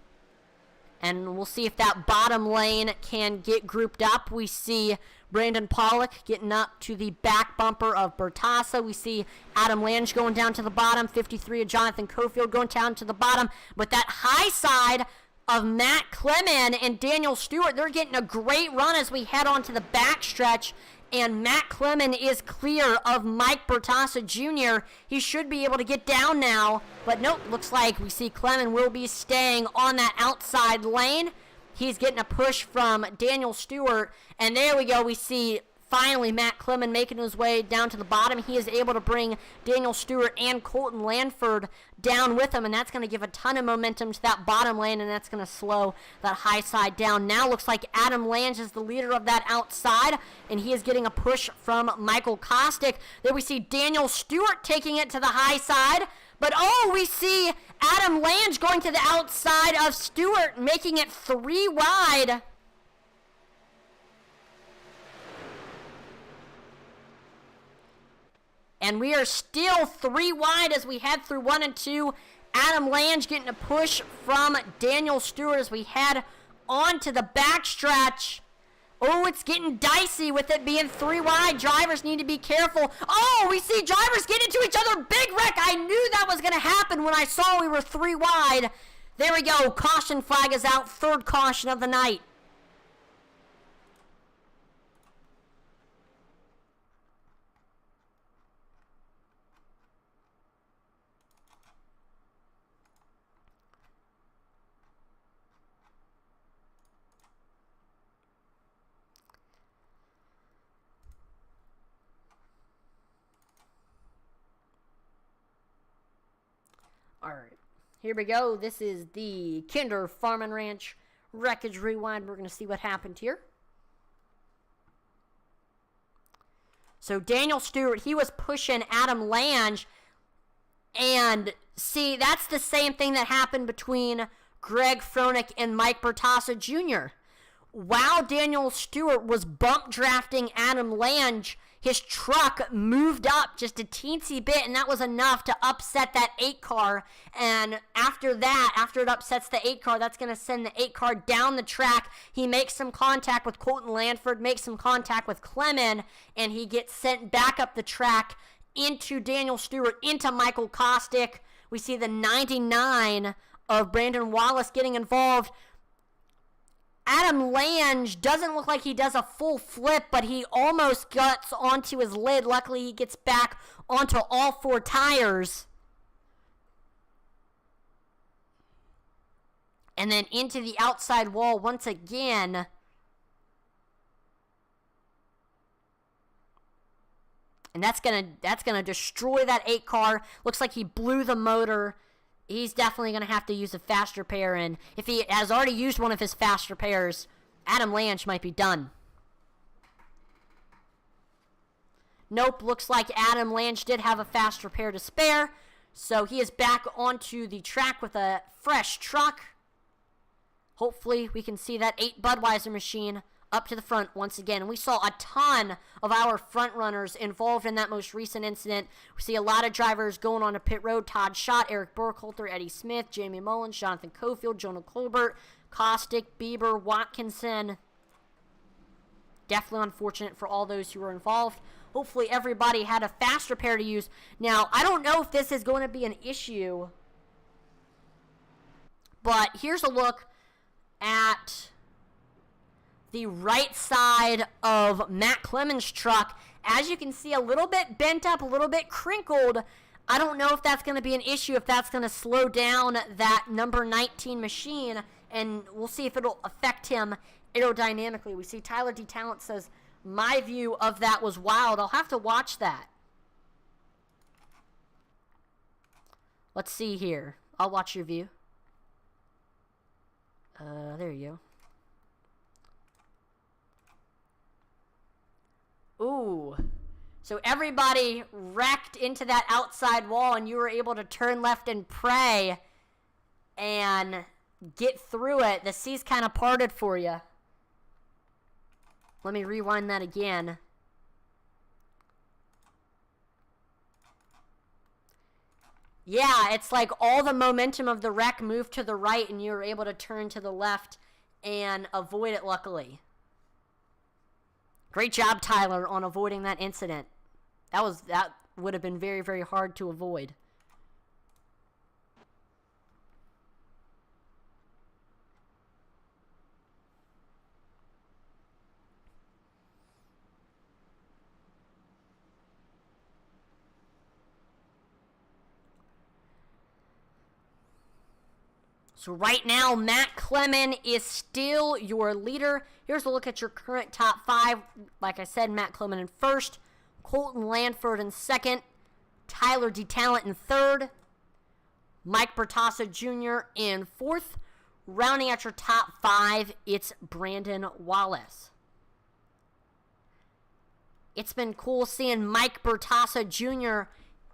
Speaker 1: And we'll see if that bottom lane can get grouped up. We see Brandon Pollock getting up to the back bumper of Bertassa. We see Adam Lange going down to the bottom. 53 of Jonathan Cofield going down to the bottom. But that high side of Matt Clement and Daniel Stewart, they're getting a great run as we head on to the backstretch. And Matt Clement is clear of Mike Bertassa Jr. He should be able to get down now. But nope, looks like we see Clement will be staying on that outside lane. He's getting a push from Daniel Stewart. And there we go. We see finally Matt Clement making his way down to the bottom. He is able to bring Daniel Stewart and Colton Lanford down with him. And that's going to give a ton of momentum to that bottom lane. And that's going to slow that high side down. Now looks like Adam Lange is the leader of that outside. And he is getting a push from Michael Kostick. There we see Daniel Stewart taking it to the high side. But oh, we see Adam Lange going to the outside of Stewart, making it 3 wide. And we are still 3 wide as we head through 1 and 2. Adam Lange getting a push from Daniel Stewart as we head on to the backstretch. Oh, it's getting dicey with it being 3 wide. Drivers need to be careful. Oh, we see drivers get into each other. Big wreck. I knew that was going to happen when I saw we were 3 wide. There we go. Caution flag is out. 3rd caution of the night. Alright, here we go. This is the Kinder Farm and Ranch Wreckage Rewind. We're going to see what happened here. So Daniel Stewart, he was pushing Adam Lange. And see, that's the same thing that happened between Greg Froelich and Mike Bertassa Jr. While Daniel Stewart was bump drafting Adam Lange, his truck moved up just a teensy bit, and that was enough to upset that 8 car. And after that, after it upsets the 8 car, that's going to send the 8 car down the track. He makes some contact with Colton Landford, makes some contact with Clement, and he gets sent back up the track into Daniel Stewart, into Michael Kostick. We see the 99 of Brandon Wallace getting involved. Adam Lange doesn't look like he does a full flip, but he almost gets onto his lid. Luckily, he gets back onto all 4 tires. And then into the outside wall once again. And that's gonna destroy that 8 car. Looks like he blew the motor. He's definitely going to have to use a fast repair, and if he has already used one of his fast repairs, Adam Lange might be done. Nope, looks like Adam Lange did have a fast repair to spare, so he is back onto the track with a fresh truck. Hopefully we can see that 8 Budweiser machine up to the front once again. And we saw a ton of our front runners involved in that most recent incident. We see a lot of drivers going on to pit road. Todd Schott, Eric Burkhalter, Eddie Smith, Jamie Mullins, Jonathan Cofield, Jonah Colbert, Kostick, Bieber, Watkinson. Definitely unfortunate for all those who were involved. Hopefully everybody had a fast repair to use. Now, I don't know if this is going to be an issue, but here's a look at the right side of Matt Clement's truck. As you can see, a little bit bent up, a little bit crinkled. I don't know if that's going to be an issue, if that's going to slow down that number 19 machine, and we'll see if it'll affect him aerodynamically. We see Tyler D. Talent says, my view of that was wild. I'll have to watch that. Let's see here. I'll watch your view. There you go. Ooh, so everybody wrecked into that outside wall, and you were able to turn left and pray and get through it. The seas kind of parted for you. Let me rewind that again. Yeah, it's like all the momentum of the wreck moved to the right and you were able to turn to the left and avoid it, luckily. Great job, Tyler, on avoiding that incident. That would have been very, very hard to avoid. So right now, Matt Clement is still your leader. Here's a look at your current top 5. Like I said, Matt Clement in first, Colton Landford in second, Tyler DeTalent in third, Mike Bertassa Jr. in fourth. Rounding out your top 5, it's Brandon Wallace. It's been cool seeing Mike Bertassa Jr.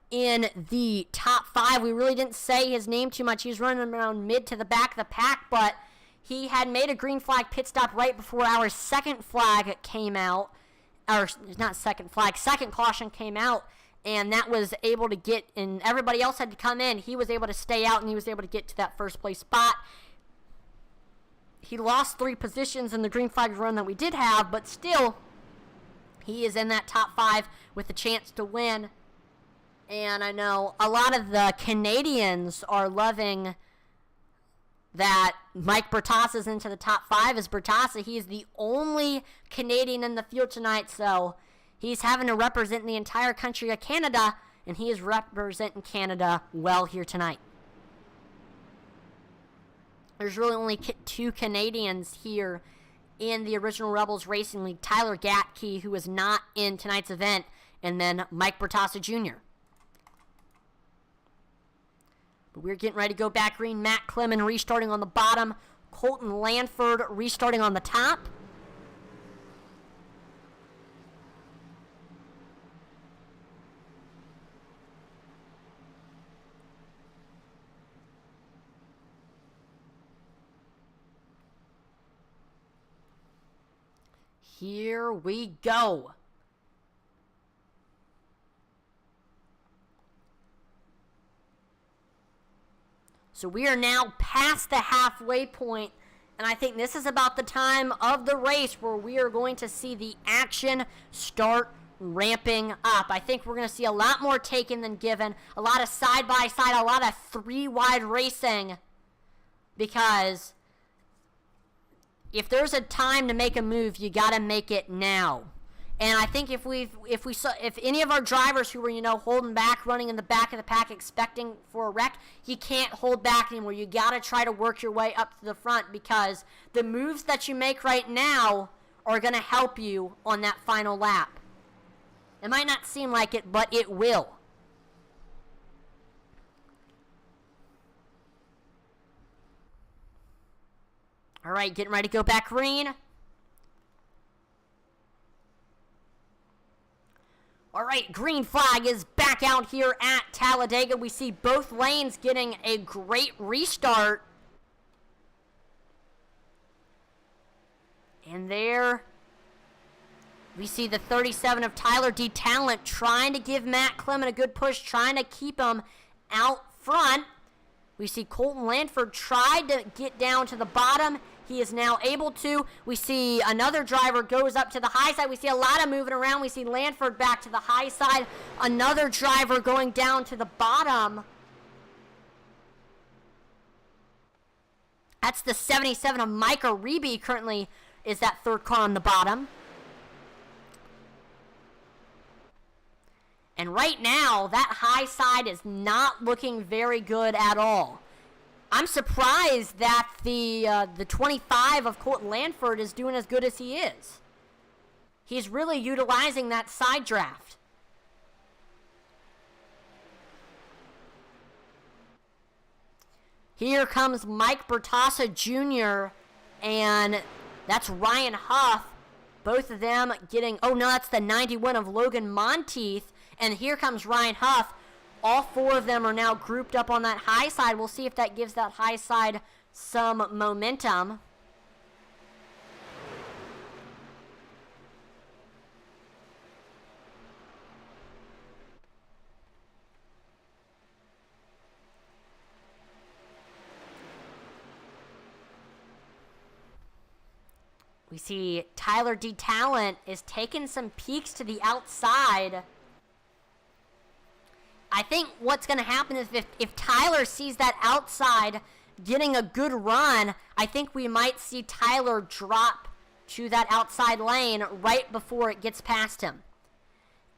Speaker 1: in the top 5. We really didn't say his name too much. He was running around mid to the back of the pack, but he had made a green flag pit stop right before our second flag came out. Or not second flag, second caution came out, and that was able to get, and everybody else had to come in. He was able to stay out, and he was able to get to that first place spot. He lost 3 positions in the green flag run that we did have, but still, he is in that top 5 with a chance to win. And I know a lot of the Canadians are loving that Mike Bertassa's into the top 5. As Bertassa, he is the only Canadian in the field tonight, so he's having to represent the entire country of Canada, and he is representing Canada well here tonight. There's really only 2 Canadians here in the original Rebels Racing League. Tyler Gatke, who is not in tonight's event, and then Mike Bertassa Jr. But we're getting ready to go back green. Matt Clement restarting on the bottom. Colton Lanford restarting on the top. Here we go. So we are now past the halfway point, and I think this is about the time of the race where we are going to see the action start ramping up. I think we're going to see a lot more taken than given, a lot of side-by-side, a lot of 3-wide racing, because if there's a time to make a move, you got to make it now. And I think if any of our drivers who were, holding back, running in the back of the pack, expecting for a wreck, you can't hold back anymore. You got to try to work your way up to the front, because the moves that you make right now are going to help you on that final lap. It might not seem like it, but it will. All right, getting ready to go back green. All right, green flag is back out here at Talladega. We see both lanes getting a great restart. And there we see the 37 of Tyler DeTalent trying to give Matt Clement a good push, trying to keep him out front. We see Colton Landford tried to get down to the bottom. He is now able to. We see another driver goes up to the high side. We see a lot of moving around. We see Landford back to the high side. Another driver going down to the bottom. That's the 77 of Micah Reeby currently is that third car on the bottom. And right now, that high side is not looking very good at all. I'm surprised that the 25 of Colton Landford is doing as good as he is. He's really utilizing that side draft. Here comes Mike Bertassa Jr. and that's Ryan Huff. Both of them getting, oh no, that's the 91 of Logan Monteith. And here comes Ryan Huff. All 4 of them are now grouped up on that high side. We'll see if that gives that high side some momentum. see Tyler D. Talent is taking some peeks to the outside. I think what's going to happen is if Tyler sees that outside getting a good run, I think we might see Tyler drop to that outside lane right before it gets past him.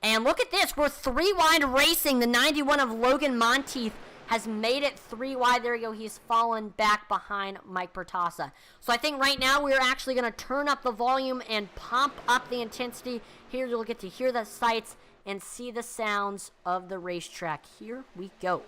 Speaker 1: And look at this. We're 3 wide racing. The 91 of Logan Monteith has made it 3 wide. There you go. He's fallen back behind Mike Bertassa. So I think right now we're actually going to turn up the volume and pump up the intensity. Here you'll get to hear the sights and see the sounds of the racetrack. Here we go.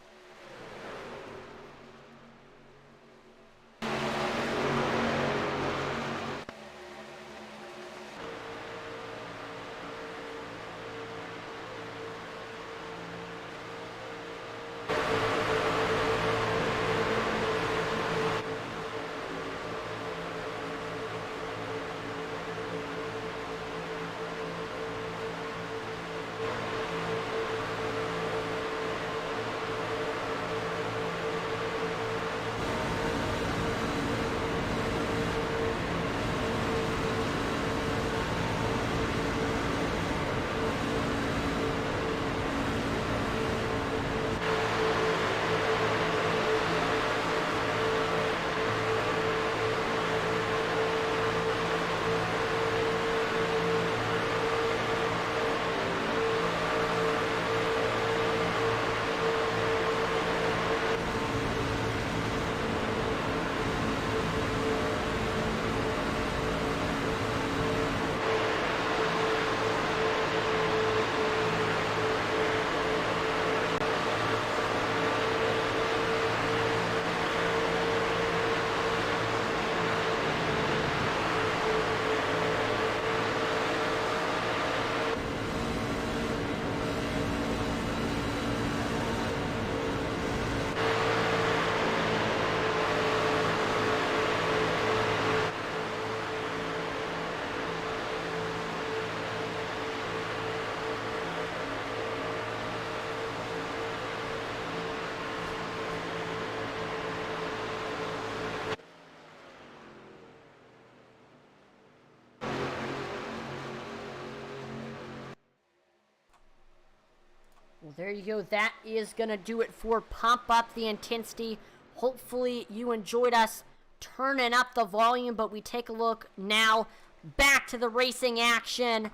Speaker 1: Well, there you go. That is going to do it for Pump Up the Intensity. Hopefully you enjoyed us turning up the volume, but we take a look now back to the racing action,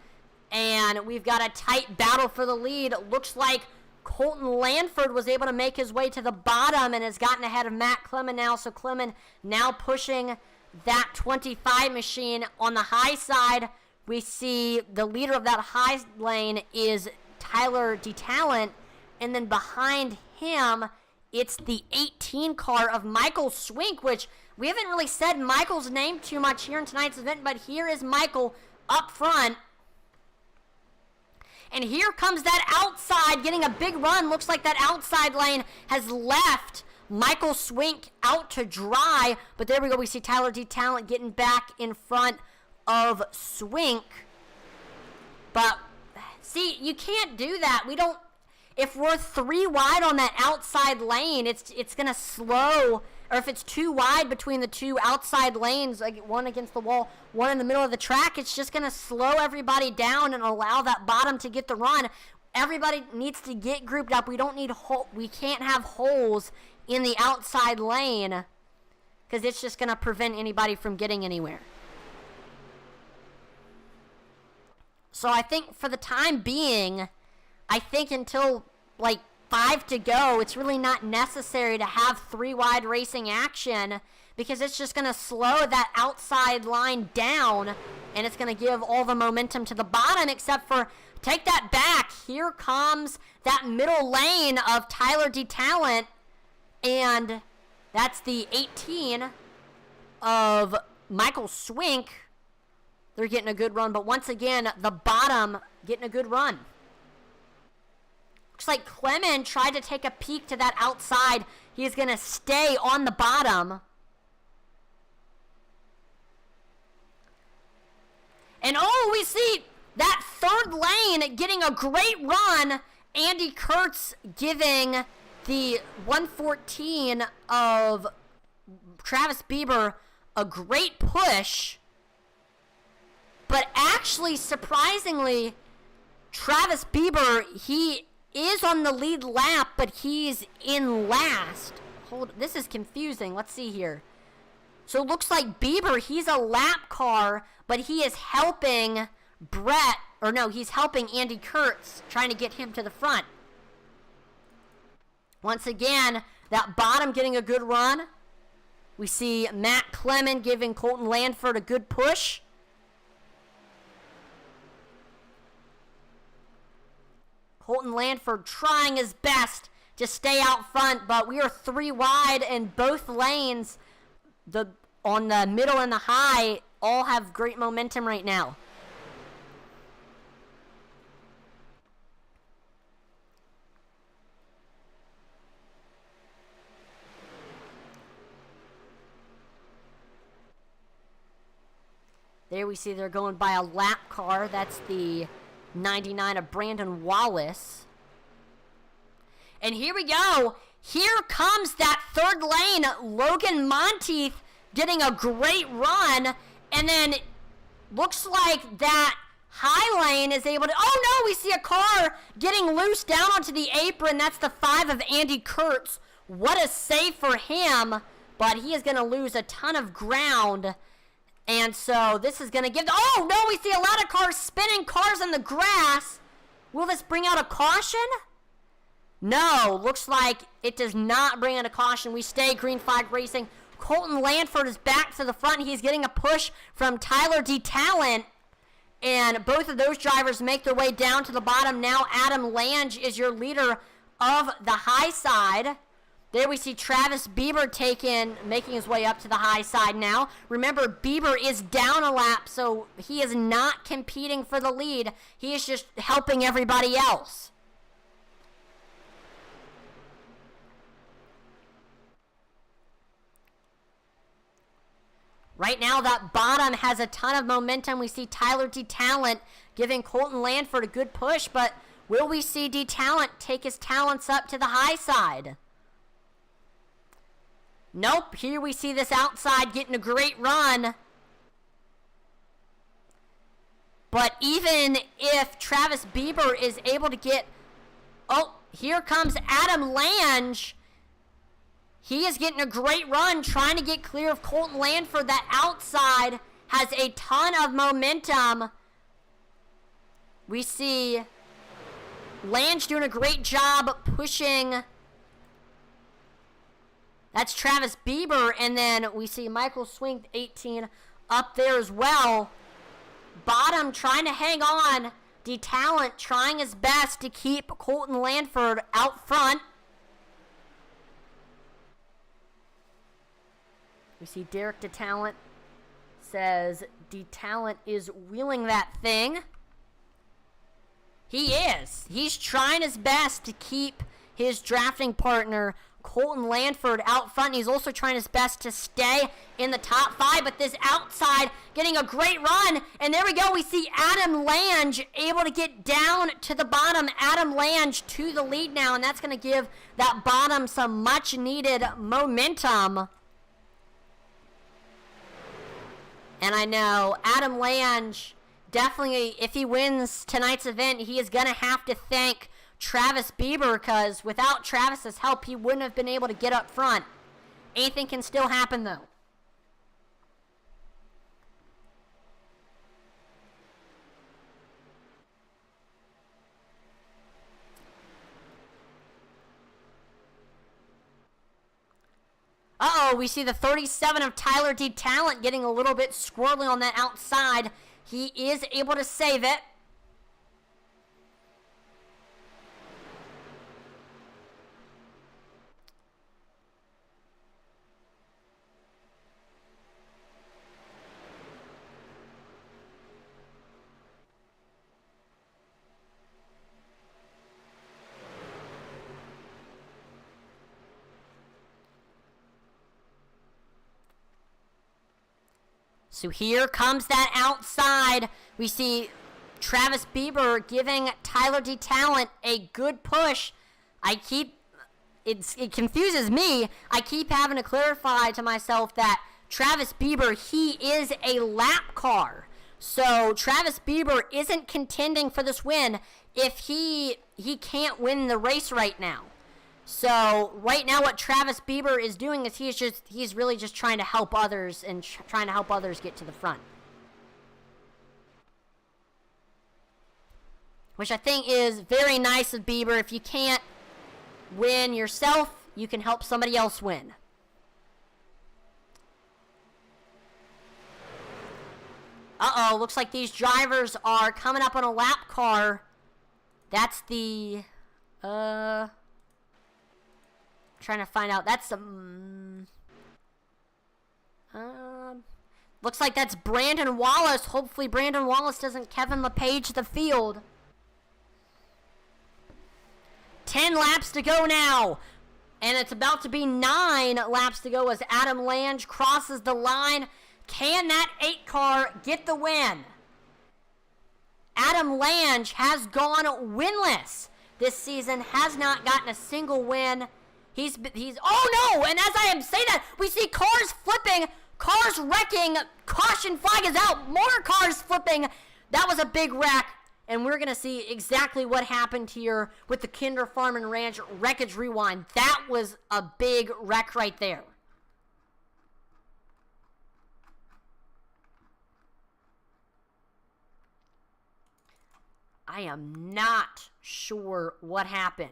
Speaker 1: and we've got a tight battle for the lead. It looks like Colton Lanford was able to make his way to the bottom and has gotten ahead of Matt Clemmen now. So Clemmen now pushing that 25 machine. On the high side, we see the leader of that high lane is Tyler D. Talent, and then behind him, it's the 18 car of Michael Swink, which we haven't really said Michael's name too much here in tonight's event, but here is Michael up front. And here comes that outside, getting a big run. Looks like that outside lane has left Michael Swink out to dry, but there we go. We see Tyler D. Talent getting back in front of Swink. But see, you can't do that. We don't. If we're 3 wide on that outside lane, it's gonna slow. Or if it's 2 wide between the 2 outside lanes, like one against the wall, one in the middle of the track, it's just gonna slow everybody down and allow that bottom to get the run. Everybody needs to get grouped up. We don't need we can't have holes in the outside lane because it's just gonna prevent anybody from getting anywhere. So I think for the time being, I think until like 5 to go, it's really not necessary to have 3 wide racing action because it's just going to slow that outside line down and it's going to give all the momentum to the bottom, except for take that back. Here comes that middle lane of Tyler D. Talent, and that's the 18 of Michael Swink. They're getting a good run, but once again, the bottom getting a good run. Looks like Clemmen tried to take a peek to that outside. He's going to stay on the bottom. And oh, we see that third lane getting a great run. Andy Kurtz giving the 114 of Travis Bieber a great push. But actually, surprisingly, Travis Bieber, he is on the lead lap, but he's in last. This is confusing. Let's see here. So it looks like Bieber, he's a lap car, but he is helping he's helping Andy Kurtz, trying to get him to the front. Once again, that bottom getting a good run. We see Matt Clement giving Colton Landford a good push. Colton Landford trying his best to stay out front, but we are 3 wide in both lanes. On the middle and the high all have great momentum right now. There we see they're going by a lap car. That's the 99 of Brandon Wallace. And here we go. Here comes that third lane. Logan Monteith getting a great run. And then looks like that high lane is able to... Oh, no, we see a car getting loose down onto the apron. That's the 5 of Andy Kurtz. What a save for him. But he is going to lose a ton of ground. And so this is going to give... Oh, no, we see a lot of cars spinning, cars in the grass. Will this bring out a caution? No, looks like it does not bring out a caution. We stay green flag racing. Colton Landford is back to the front. He's getting a push from Tyler D. Talent. And both of those drivers make their way down to the bottom. Now Adam Lange is your leader of the high side. There we see Travis Bieber making his way up to the high side now. Remember, Bieber is down a lap, so he is not competing for the lead. He is just helping everybody else. Right now, that bottom has a ton of momentum. We see Tyler D. Talent giving Colton Landford a good push, but will we see D. Talent take his talents up to the high side? Nope, here we see this outside getting a great run. But even if Travis Bieber is able to get... Oh, here comes Adam Lange. He is getting a great run, trying to get clear of Colton Landford. That outside has a ton of momentum. We see Lange doing a great job pushing... That's Travis Bieber, and then we see Michael Swink, 18, up there as well. Bottom trying to hang on. D-Talent trying his best to keep Colton Landford out front. We see Derek D-Talent says D-Talent is wheeling that thing. He is. He's trying his best to keep his drafting partner Colton Landford out front. He's also trying his best to stay in the top 5, but this outside getting a great run. And there we go. We see Adam Lange able to get down to the bottom. Adam Lange to the lead now, and that's going to give that bottom some much needed momentum. And I know Adam Lange definitely, if he wins tonight's event, he is going to have to thank Travis Bieber, because without Travis's help, he wouldn't have been able to get up front. Anything can still happen, though. Uh-oh, we see the 37 of Tyler D. Talent getting a little bit squirrely on that outside. He is able to save it. So here comes that outside. We see Travis Bieber giving Tyler D. Talent a good push. It confuses me. I keep having to clarify to myself that Travis Bieber, he is a lap car. So Travis Bieber isn't contending for this win if he can't win the race right now. So right now what Travis Bieber is doing is he's really just trying to help others and trying to help others get to the front. Which I think is very nice of Bieber. If you can't win yourself, you can help somebody else win. Uh-oh, looks like these drivers are coming up on a lap car. That's the, trying to find out. That's the, looks like that's Brandon Wallace. Hopefully Brandon Wallace doesn't Kevin LePage the field. 10 laps to go now. And it's about to be 9 laps to go as Adam Lange crosses the line. Can that 8 car get the win? Adam Lange has gone winless this season, has not gotten a single win. He's oh no, and as I am saying that, we see cars flipping, cars wrecking, caution flag is out, more cars flipping. That was a big wreck, and we're going to see exactly what happened here with the Kinder Farm and Ranch Wreckage Rewind. That was a big wreck right there. I am not sure what happened.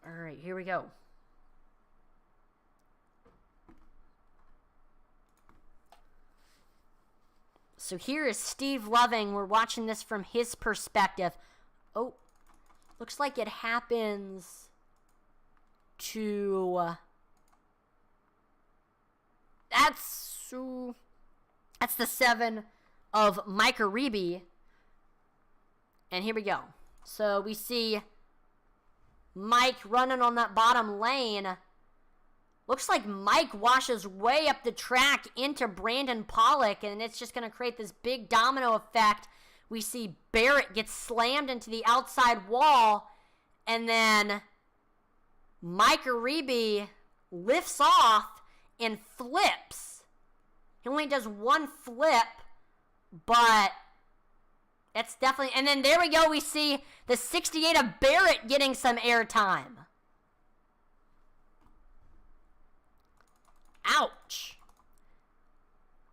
Speaker 1: All right, here we go. So here is Steve Loving. We're watching this from his perspective. Oh, looks like it happens to that's the 7 of Mike Aribi. And here we go. So we see Mike running on that bottom lane. Looks like Mike washes way up the track into Brandon Pollock, and it's just going to create this big domino effect. We see Barrett get slammed into the outside wall, and then Mike Aribi lifts off and flips. He only does one flip, but it's definitely... And then there we go, we see the 68 of Barrett getting some airtime. Ouch.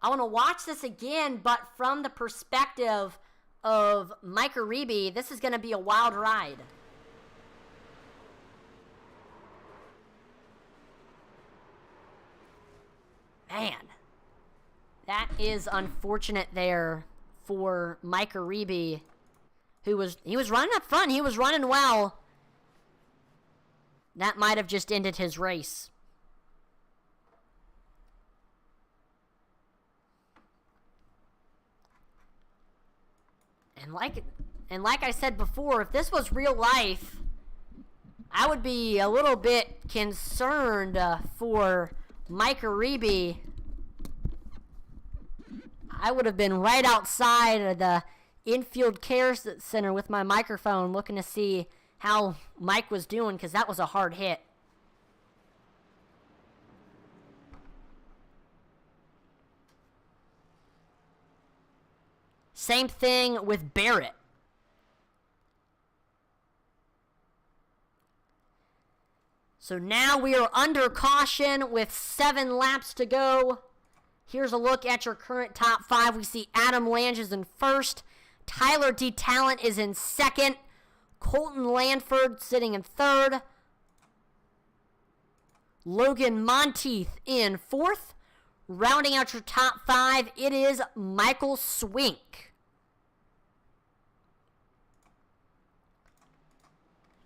Speaker 1: I want to watch this again, but from the perspective of Mike Aribi, this is going to be a wild ride. Man, that is unfortunate there for Mike Aribi, he was running up front. He was running well. That might have just ended his race. And like I said before, if this was real life, I would be a little bit concerned for Mike Aribi. I would have been right outside of the infield care center with my microphone looking to see how Mike was doing, because that was a hard hit. Same thing with Barrett. So now we are under caution with 7 laps to go. Here's a look at your current top 5. We see Adam Lange is in first. Tyler D. Talent is in second. Colton Landford sitting in third. Logan Monteith in fourth. Rounding out your top 5, it is Michael Swink.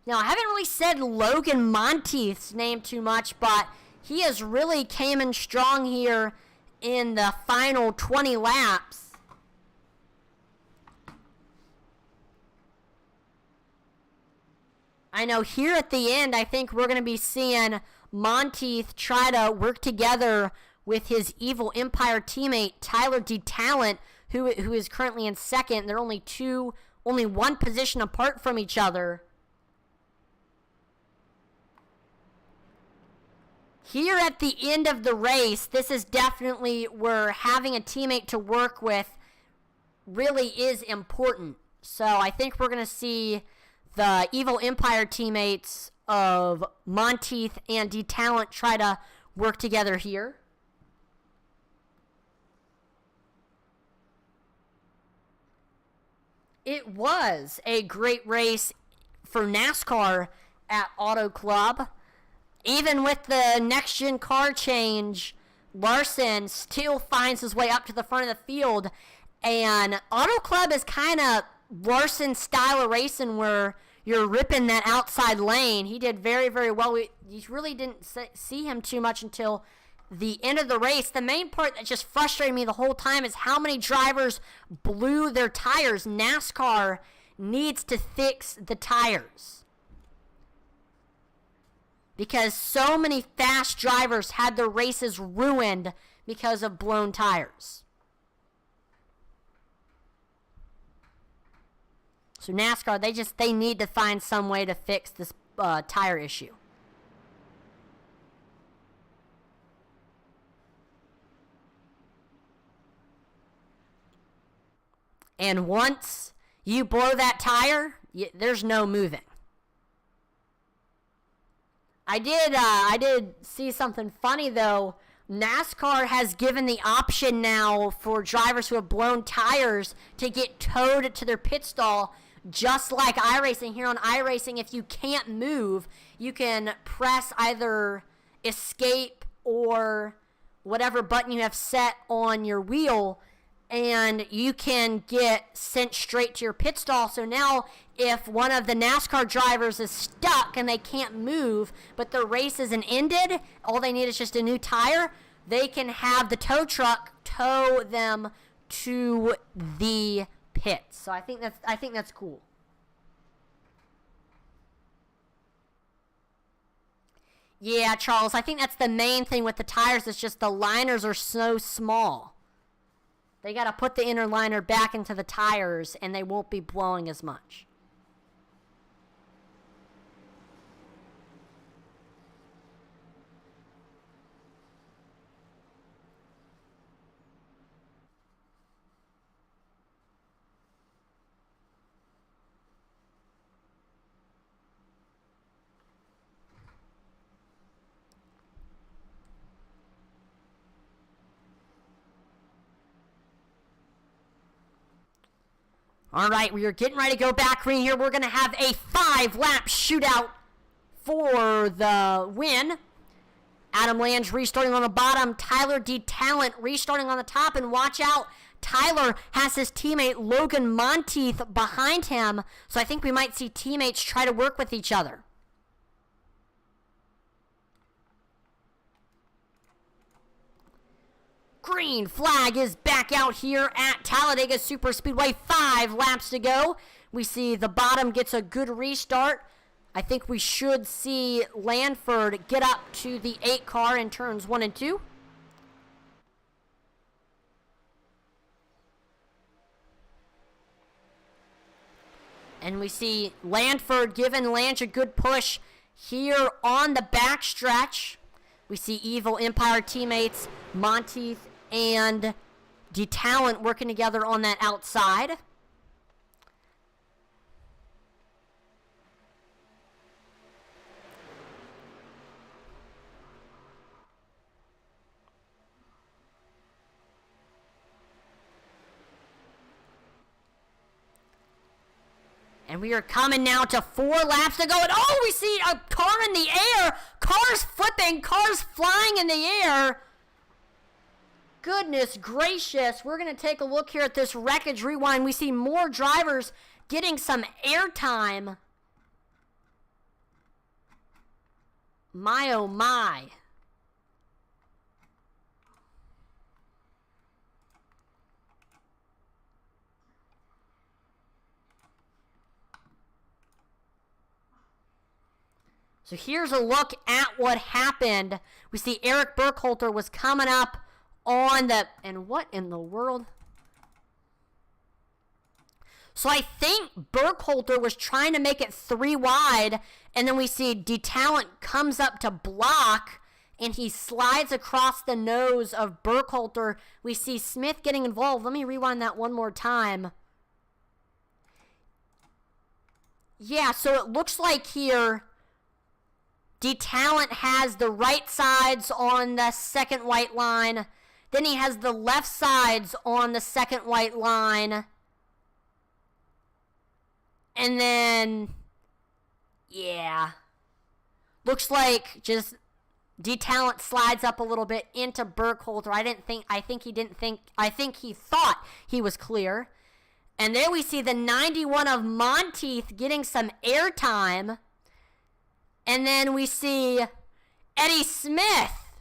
Speaker 1: Now, I haven't really said Logan Monteith's name too much, but he has really came in strong here in the final 20 laps. I know here at the end, I think we're going to be seeing Monteith try to work together with his Evil Empire teammate, Tyler D. Talent, who is currently in second. They're only one position apart from each other. Here at the end of the race, this is definitely where having a teammate to work with really is important. So I think we're going to see the Evil Empire teammates of Monteith and D-Talent try to work together here. It was a great race for NASCAR at Auto Club. Even with the next-gen car change, Larson still finds his way up to the front of the field. And Auto Club is kind of Larson's style of racing where you're ripping that outside lane. He did very, very well. You really didn't see him too much until the end of the race. The main part that just frustrated me the whole time is how many drivers blew their tires. NASCAR needs to fix the tires, because so many fast drivers had their races ruined because of blown tires. So NASCAR, they need to find some way to fix this tire issue. And once you blow that tire, there's no moving. I did see something funny though. NASCAR has given the option now for drivers who have blown tires to get towed to their pit stall, just like iRacing. Here on iRacing, if you can't move, you can press either escape or whatever button you have set on your wheel, and you can get sent straight to your pit stall. So now if one of the NASCAR drivers is stuck and they can't move, but the race isn't ended, all they need is just a new tire, they can have the tow truck tow them to the pits. So I think that's cool. Yeah, Charles, I think that's the main thing with the tires. It's just the liners are so small. They got to put the inner liner back into the tires, and they won't be blowing as much. All right, we are getting ready to go back green here. We're going to have a 5-lap shootout for the win. Adam Lange restarting on the bottom. Tyler D-Talent restarting on the top. And watch out, Tyler has his teammate Logan Monteith behind him. So I think we might see teammates try to work with each other. Green flag is back out here at Talladega Superspeedway. 5 laps to go. We see the bottom gets a good restart. I think we should see Lanford get up to the 8 car in turns 1 and 2. And we see Lanford giving Lange a good push here on the backstretch. We see Evil Empire teammates Monteith and D-Talent working together on that outside. And we are coming now to 4 laps to go. And oh, we see a car in the air. Cars flipping, cars flying in the air. Goodness gracious. We're going to take a look here at this Wreckage Rewind. We see more drivers getting some airtime. My oh my. So here's a look at what happened. We see Eric Burkhalter was coming up on the... And what in the world? So I think Burkhalter was trying to make it 3 wide. And then we see D-Talent comes up to block. and he slides across the nose of Burkhalter. We see Smith getting involved. Let me rewind that one more time. Yeah, so it looks like here DeTalent has the right sides on the second white line. Then he has the left sides on the second white line. And then, yeah. Looks like just DeTalent slides up a little bit into Burkhalter. I think he thought he was clear. And there we see the 91 of Monteith getting some airtime. And then we see Eddie Smith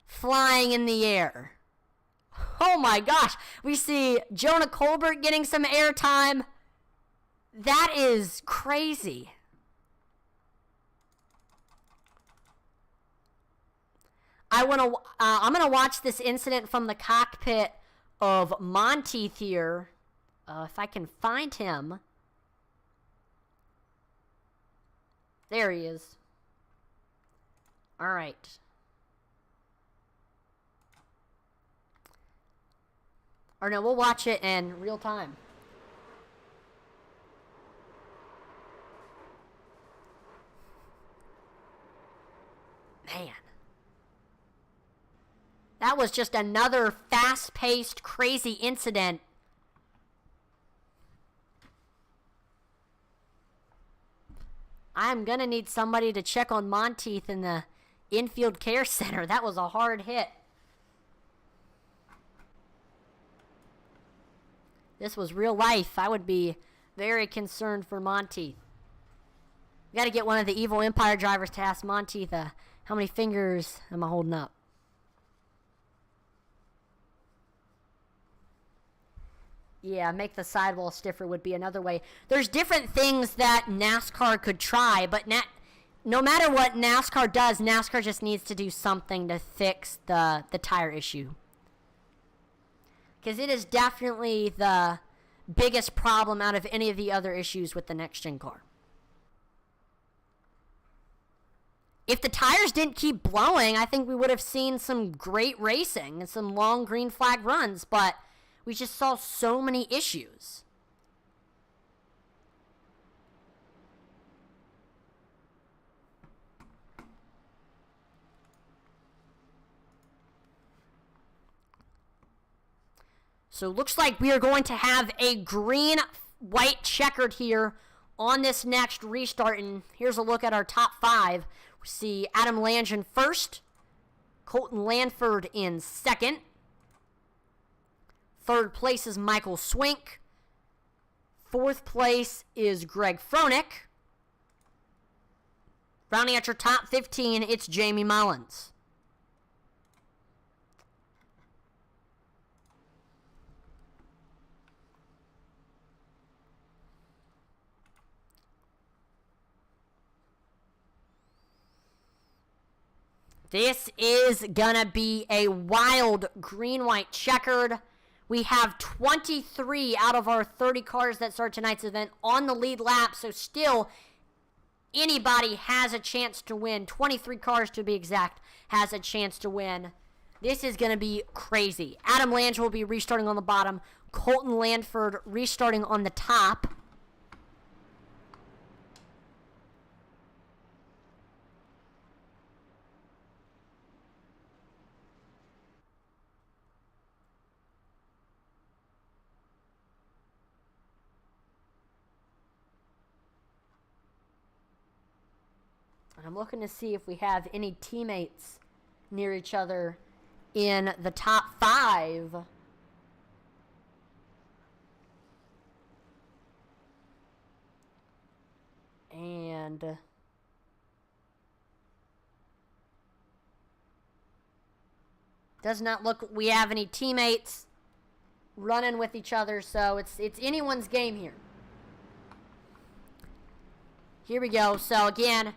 Speaker 1: flying in the air. Oh my gosh. We see Jonah Colbert getting some airtime. That is crazy. I'm gonna watch this incident from the cockpit of Monteith here. If I can find him. There he is. All right. Or no, we'll watch it in real time. Man. That was just another fast-paced, crazy incident. I'm going to need somebody to check on Monteith in the infield care center. That was a hard hit. This was real life. I would be very concerned for Monteith. We got to get one of the Evil Empire drivers to ask Monteith, how many fingers am I holding up? Yeah, make the sidewall stiffer would be another way. There's different things that NASCAR could try, but no matter what NASCAR does, NASCAR just needs to do something to fix the tire issue. Because it is definitely the biggest problem out of any of the other issues with the next-gen car. If the tires didn't keep blowing, I think we would have seen some great racing and some long green flag runs, but we just saw so many issues. So looks like we are going to have a green-white checkered here on this next restart. And here's a look at our top five. We see Adam Langen first, Colton Landford in second. Third place is Michael Swink. Fourth place is Greg Froelich. Rounding out your top 15, it's Jamie Mullins. This is gonna be a wild green-white checkered. We have 23 out of our 30 cars that start tonight's event on the lead lap, so still anybody has a chance to win. 23 cars to be exact has a chance to win. This is going to be crazy. Adam Lange will be restarting on the bottom. Colton Landford restarting on the top. I'm looking to see if we have any teammates near each other in the top five. And does not look we have any teammates running with each other, so it's anyone's game here. Here we go. So again,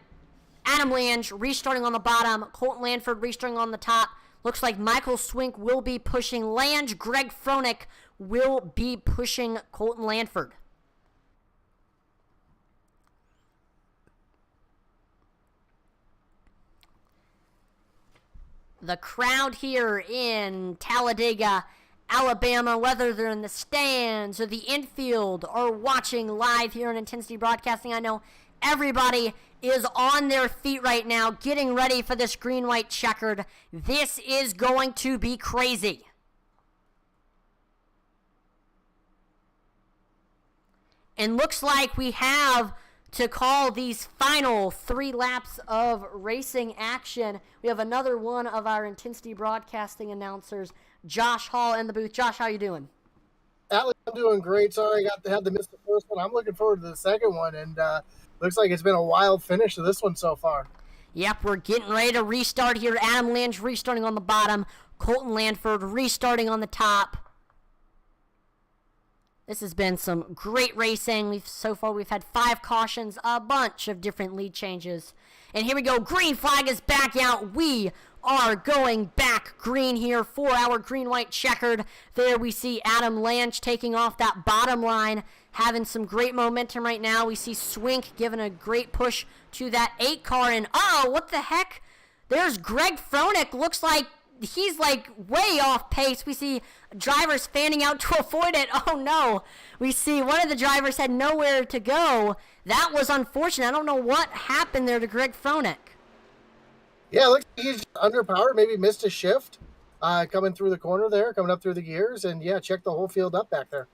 Speaker 1: Adam Lange restarting on the bottom. Colton Landford restarting on the top. Looks like Michael Swink will be pushing Lange. Greg Froelich will be pushing Colton Landford. the crowd here in Talladega, Alabama, whether they're in the stands or the infield or watching live here on Intensity Broadcasting, I know everybody is on their feet right now, getting ready for this green-white checkered. This is going to be crazy. And looks like we have to call these final 3 laps of racing action. We have another one of our Intensity Broadcasting announcers, Josh Hall, in the booth. Josh, how you doing?
Speaker 2: Alex, I'm doing great. Sorry I had to miss the first one. I'm looking forward to the second one, and looks like it's been a wild finish to this one so far.
Speaker 1: Yep, we're getting ready to restart here. Adam Lange restarting on the bottom. Colton Landford restarting on the top. This has been some great racing. So far, we've had 5 cautions, a bunch of different lead changes. And here we go. Green flag is back out. We are going back green here. 4-hour green-white checkered. There we see Adam Lange taking off that bottom line, having some great momentum right now. We see Swink giving a great push to that 8 car. And, oh, what the heck? There's Greg Froelich. Looks like he's like way off pace. We see drivers fanning out to avoid it. Oh no. We see one of the drivers had nowhere to go. That was unfortunate. I don't know what happened there to Greg Froelich.
Speaker 2: Yeah, it looks like he's underpowered, maybe missed a shift coming through the corner there, coming up through the gears, and yeah, check the whole field up back there.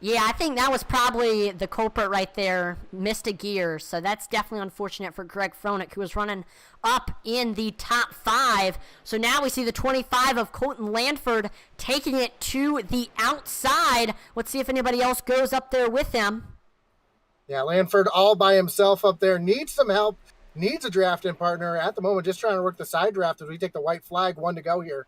Speaker 1: Yeah, I think that was probably the culprit right there. Missed a gear, so that's definitely unfortunate for Greg Froelich, who was running up in the top 5. So now we see the 25 of Colton Landford taking it to the outside. Let's see if anybody else goes up there with him.
Speaker 2: Yeah, Lanford all by himself up there. Needs some help. Needs a drafting partner. At the moment, just trying to work the side draft as we take the white flag. 1 to go here.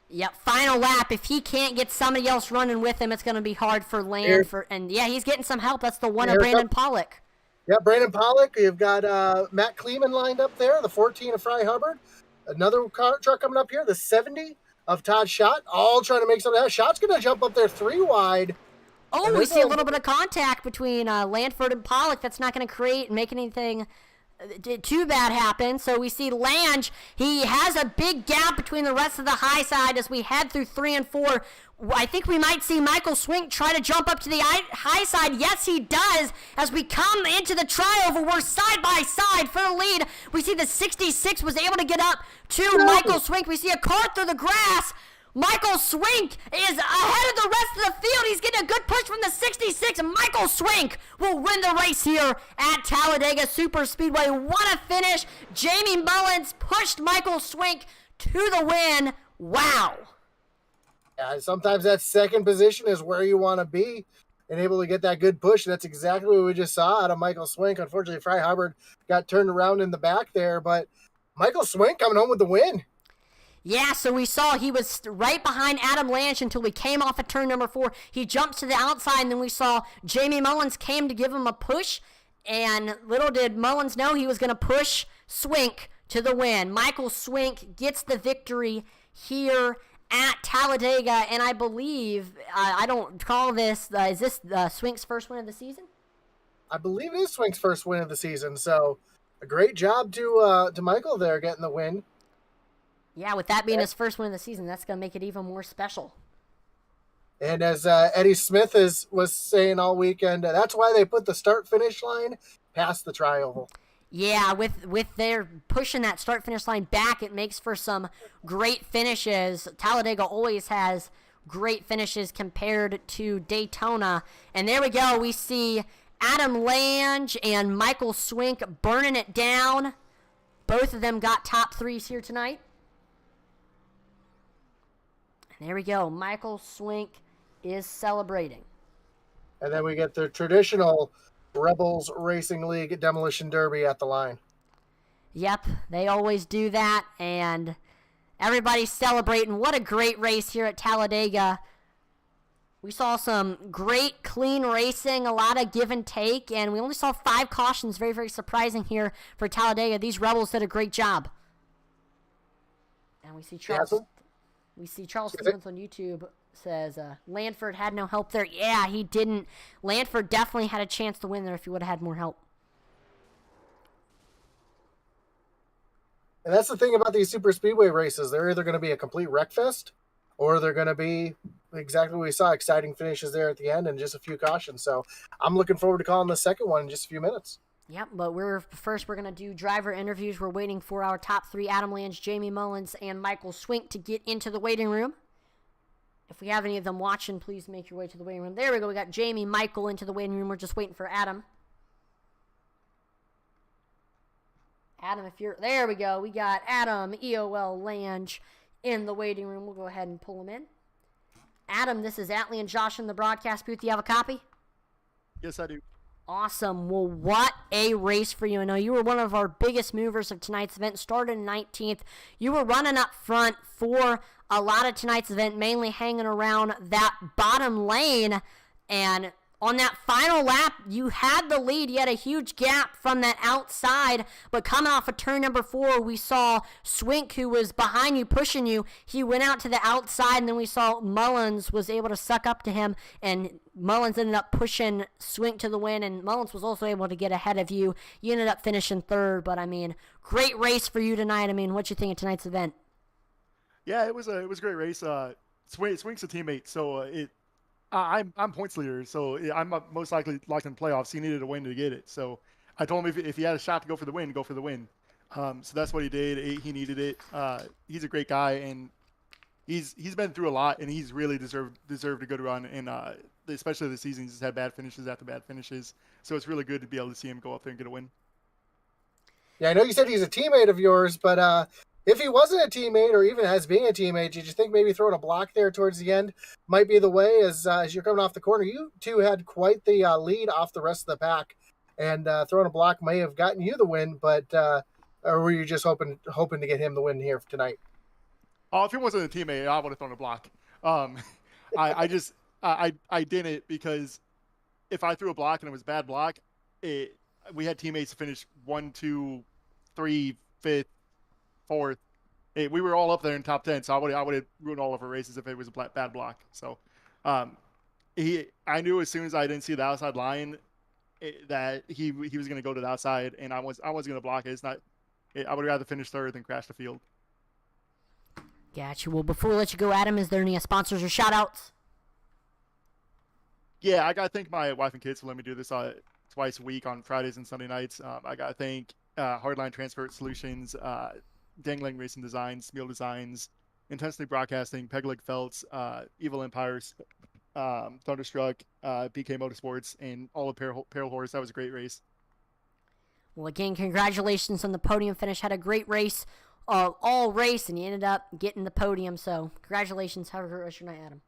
Speaker 1: Yep, final lap. If he can't get somebody else running with him, it's going to be hard for Landford. And yeah, he's getting some help. That's the one of Brandon Pollock.
Speaker 2: Yeah, Brandon Pollock. You've got Matt Kleeman lined up there, the 14 of Fry Hubbard. Another truck coming up here, the 70 of Todd Schott, all trying to make something out. Schott's going to jump up there 3 wide.
Speaker 1: Oh, we see a little bit of contact between Landford and Pollock. That's not going to make anything too bad happen. So we see Lange. He has a big gap between the rest of the high side as we head through 3 and 4. I think we might see Michael Swink try to jump up to the high side. Yes, he does. As we come into the trioval, we're side by side for the lead. We see the 66 was able to get up to Michael Swink. We see a car through the grass. Michael Swink is ahead of the rest of the field. He's getting a good push from the 66. Michael Swink will win the race here at Talladega Superspeedway. What a finish. Jamie Mullins pushed Michael Swink to the win. Wow.
Speaker 2: Yeah, sometimes that second position is where you want to be and able to get that good push. And that's exactly what we just saw out of Michael Swink. Unfortunately, Fry Hubbard got turned around in the back there, but Michael Swink coming home with the win.
Speaker 1: Yeah, so we saw he was right behind Adam Lange until we came off of turn number 4. He jumps to the outside, and then we saw Jamie Mullins came to give him a push, and little did Mullins know he was going to push Swink to the win. Michael Swink gets the victory here at Talladega, and I believe, I don't call this, is this Swink's first win of the season?
Speaker 2: I believe it is Swink's first win of the season, so a great job to Michael there getting the win.
Speaker 1: Yeah, with that being his first win of the season, that's going to make it even more special.
Speaker 2: And as Eddie Smith was saying all weekend, that's why they put the start-finish line past the trioval.
Speaker 1: Yeah, with their pushing that start-finish line back, it makes for some great finishes. Talladega always has great finishes compared to Daytona. And there we go. We see Adam Lange and Michael Swink burning it down. Both of them got top 3s here tonight. And there we go. Michael Swink is celebrating.
Speaker 2: And then we get the traditional Rebels Racing League Demolition Derby at the line.
Speaker 1: Yep, they always do that, and everybody's celebrating. What a great race here at Talladega. We saw some great, clean racing, a lot of give and take, and we only saw 5 cautions. Very, very surprising here for Talladega. These Rebels did a great job. And we see Charles.
Speaker 2: Yeah,
Speaker 1: we see Charles Stevens on YouTube says Landford had no help there. Yeah, he didn't. Landford definitely had a chance to win there if he would have had more help.
Speaker 2: And that's the thing about these super speedway races. They're either going to be a complete wreck fest or they're going to be exactly what we saw, exciting finishes there at the end and just a few cautions. So I'm looking forward to calling the second one in just a few minutes.
Speaker 1: Yep, but we're going to do driver interviews. We're waiting for our top three, Adam Lange, Jamie Mullins, and Michael Swink, to get into the waiting room. If we have any of them watching, please make your way to the waiting room. There we go. We got Jamie, Michael into the waiting room. We're just waiting for Adam. Adam, if you're... There we go. We got Adam, EOL Lange, in the waiting room. We'll go ahead and pull him in. Adam, this is Atlee and Josh in the broadcast booth. Do you have a copy?
Speaker 3: Yes, I do.
Speaker 1: Awesome. Well, what a race for you. I know you were one of our biggest movers of tonight's event. Started in 19th. You were running up front for a lot of tonight's event, mainly hanging around that bottom lane. And on that final lap, you had the lead. You had a huge gap from that outside. But coming off of turn number 4, we saw Swink, who was behind you, pushing you. He went out to the outside, and then we saw Mullins was able to suck up to him. And Mullins ended up pushing Swink to the win, and Mullins was also able to get ahead of you. You ended up finishing third, but, I mean, great race for you tonight. I mean, what you think of tonight's event?
Speaker 3: Yeah, it was a great race. Swink's a teammate, so I'm points leader, so I'm most likely locked in playoffs. He needed a win to get it, so I told him if he had a shot to go for the win, go for the win. So that's what he did. He needed it. He's a great guy, and he's been through a lot, and he's really deserved a good run. And especially this season, he's just had bad finishes after bad finishes. So it's really good to be able to see him go up there and get a win.
Speaker 2: Yeah, I know you said he's a teammate of yours, but if he wasn't a teammate or even as being a teammate, did you think maybe throwing a block there towards the end might be the way as you're coming off the corner? You two had quite the lead off the rest of the pack, and throwing a block may have gotten you the win, but or were you just hoping to get him the win here tonight?
Speaker 3: Oh, if he wasn't a teammate, I would have thrown a block. I didn't, because if I threw a block and it was a bad block, we had teammates finish 1, 2, 3, 5th, 4th. We were all up there in top 10, so I would have ruined all of our races if it was a bad block. So I knew as soon as I didn't see the outside line that he was going to go to the outside, and I wasn't going to block it. It's not. I would rather finish third than crash the field.
Speaker 1: Gotcha. Well, before we let you go, Adam, is there any sponsors or shout-outs?
Speaker 3: Yeah, I got to thank my wife and kids for letting me do this twice a week on Fridays and Sunday nights. I got to thank Hardline Transport Solutions, Dangling Racing Designs, Meal Designs, Intensely Broadcasting, Pegleg Felts, Evil Empires, Thunderstruck, BK Motorsports, and all of Peril Horse. That was a great race.
Speaker 1: Well, again, congratulations on the podium finish. Had a great race, all race, and you ended up getting the podium. So, congratulations. Have a great rest of your night, Adam.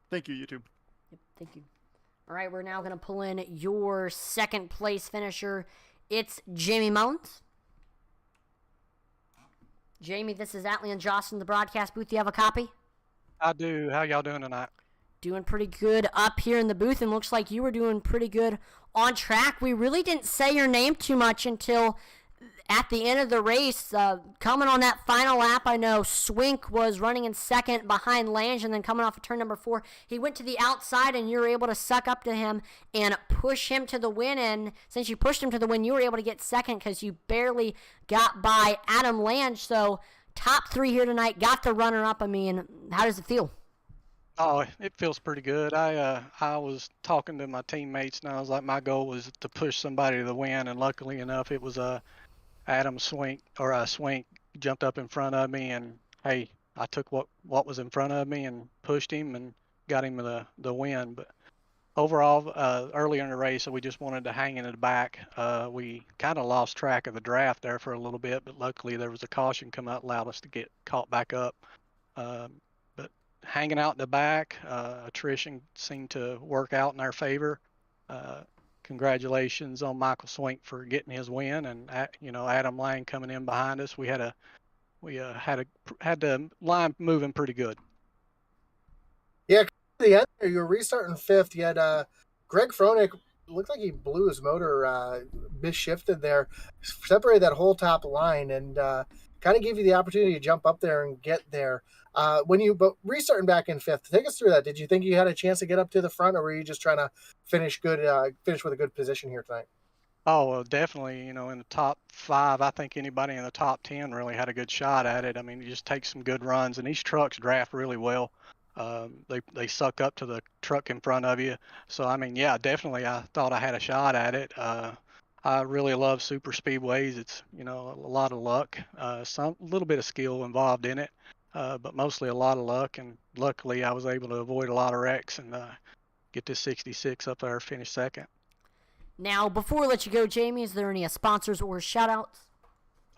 Speaker 3: Thank you, YouTube.
Speaker 1: Yep, thank you. All right, we're now going to pull in your second place finisher. It's Jamie Mullins. Jamie, this is Atlee and Josh in the broadcast booth. Do you have a copy?
Speaker 4: I do. How y'all doing tonight?
Speaker 1: Doing pretty good up here in the booth, and looks like you were doing pretty good on track. We really didn't say your name too much until at the end of the race. Coming on that final lap, I know Swink was running in second behind Langen, and then coming off of turn number 4, he went to the outside, and you were able to suck up to him and push him to the win. And since you pushed him to the win, you were able to get second because you barely got by Adam Lange. So top 3 here tonight, got the runner-up. I mean, how does it feel?
Speaker 4: Oh, it feels pretty good. I was talking to my teammates, and I was like, my goal was to push somebody to the win, and luckily enough, it was Adam Swink jumped up in front of me, and hey, I took what was in front of me and pushed him and got him the win. But overall, earlier in the race, we just wanted to hang in the back. We kind of lost track of the draft there for a little bit, but luckily there was a caution come out, allowed us to get caught back up. But hanging out in the back, attrition seemed to work out in our favor. Congratulations on Michael Swink for getting his win, and Adam Lang coming in behind us. We had the line moving pretty good.
Speaker 2: Yeah, the end there, you were restarting 5th. You had Greg Froelich, looked like he blew his motor, misshifted there, separated that whole top line, and kind of gave you the opportunity to jump up there and get there. But restarting back in 5th, take us through that. Did you think you had a chance to get up to the front, or were you just trying to finish with a good position here tonight?
Speaker 4: Oh, well, definitely, in the top 5, I think anybody in the top 10 really had a good shot at it. I mean, you just take some good runs, and these trucks draft really well. They suck up to the truck in front of you. So, I mean, yeah, definitely, I thought I had a shot at it. I really love super speedways. It's, a lot of luck, some a little bit of skill involved in it, but mostly a lot of luck. And luckily, I was able to avoid a lot of wrecks and get this 66 up there, finish second.
Speaker 1: Now, before we let you go, Jamie, is there any sponsors or shout-outs?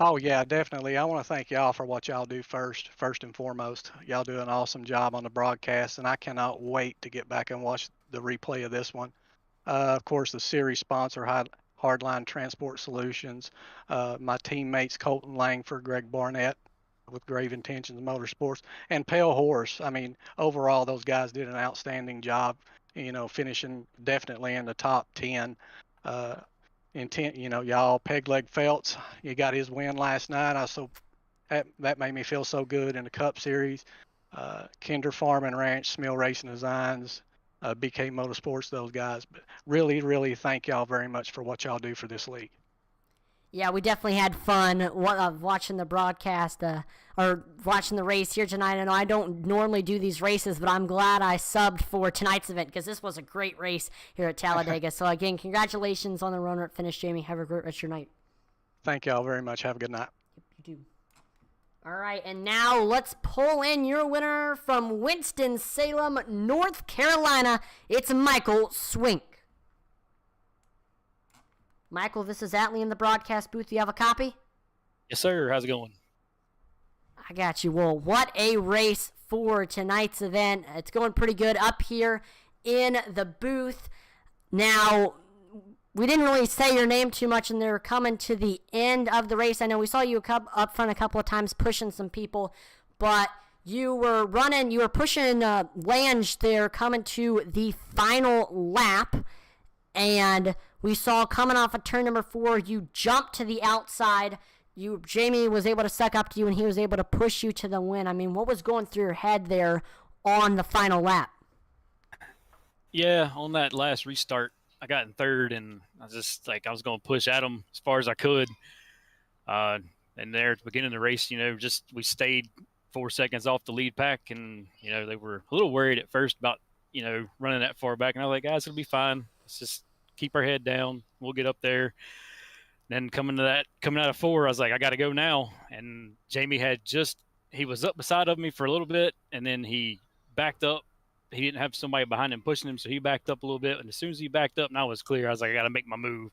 Speaker 4: Oh yeah, definitely. I want to thank y'all for what y'all do first and foremost. Y'all do an awesome job on the broadcast, and I cannot wait to get back and watch the replay of this one. Of course, the series sponsor, Hardline Transport Solutions, my teammates Colton Langford, Greg Barnett with Grave Intentions Motorsports, and Pale Horse. I mean, overall, those guys did an outstanding job, finishing definitely in the top 10. Intent, y'all, Pegleg Felts, you got his win last night. That made me feel so good in the Cup Series. Kinder Farm and Ranch, Smil Racing Designs, BK Motorsports, those guys. But really, really thank y'all very much for what y'all do for this league.
Speaker 1: Yeah, we definitely had fun watching the broadcast or watching the race here tonight. I know I don't normally do these races, but I'm glad I subbed for tonight's event because this was a great race here at Talladega. So, again, congratulations on the runner-up finish, Jamie. Have a great rest of your night.
Speaker 4: Thank y'all very much. Have a good night.
Speaker 1: Yep, you do. All right, and now let's pull in your winner from Winston-Salem, North Carolina. It's Michael Swink. Michael, this is Atlee in the broadcast booth. You have a copy?
Speaker 5: Yes, sir. How's it going?
Speaker 1: I got you. Well, what a race for tonight's event. It's going pretty good up here in the booth. Now, we didn't really say your name too much, and they're coming to the end of the race. I know we saw you up front a couple of times pushing some people, but you were pushing Langen there coming to the final lap, and we saw coming off of turn number 4, you jumped to the outside. Jamie was able to suck up to you, and he was able to push you to the win. I mean, what was going through your head there on the final lap?
Speaker 5: Yeah, on that last restart, I got in third, and I was going to push at him as far as I could. And there at the beginning of the race, we stayed 4 seconds off the lead pack, and, they were a little worried at first about, running that far back. And I was like, guys, it'll be fine. Let's just keep our head down. We'll get up there. Then coming out of 4, I was like, I got to go now. And Jamie he was up beside of me for a little bit, and then he backed up. He didn't have somebody behind him pushing him, so he backed up a little bit. And as soon as he backed up and I was clear, I was like, I got to make my move.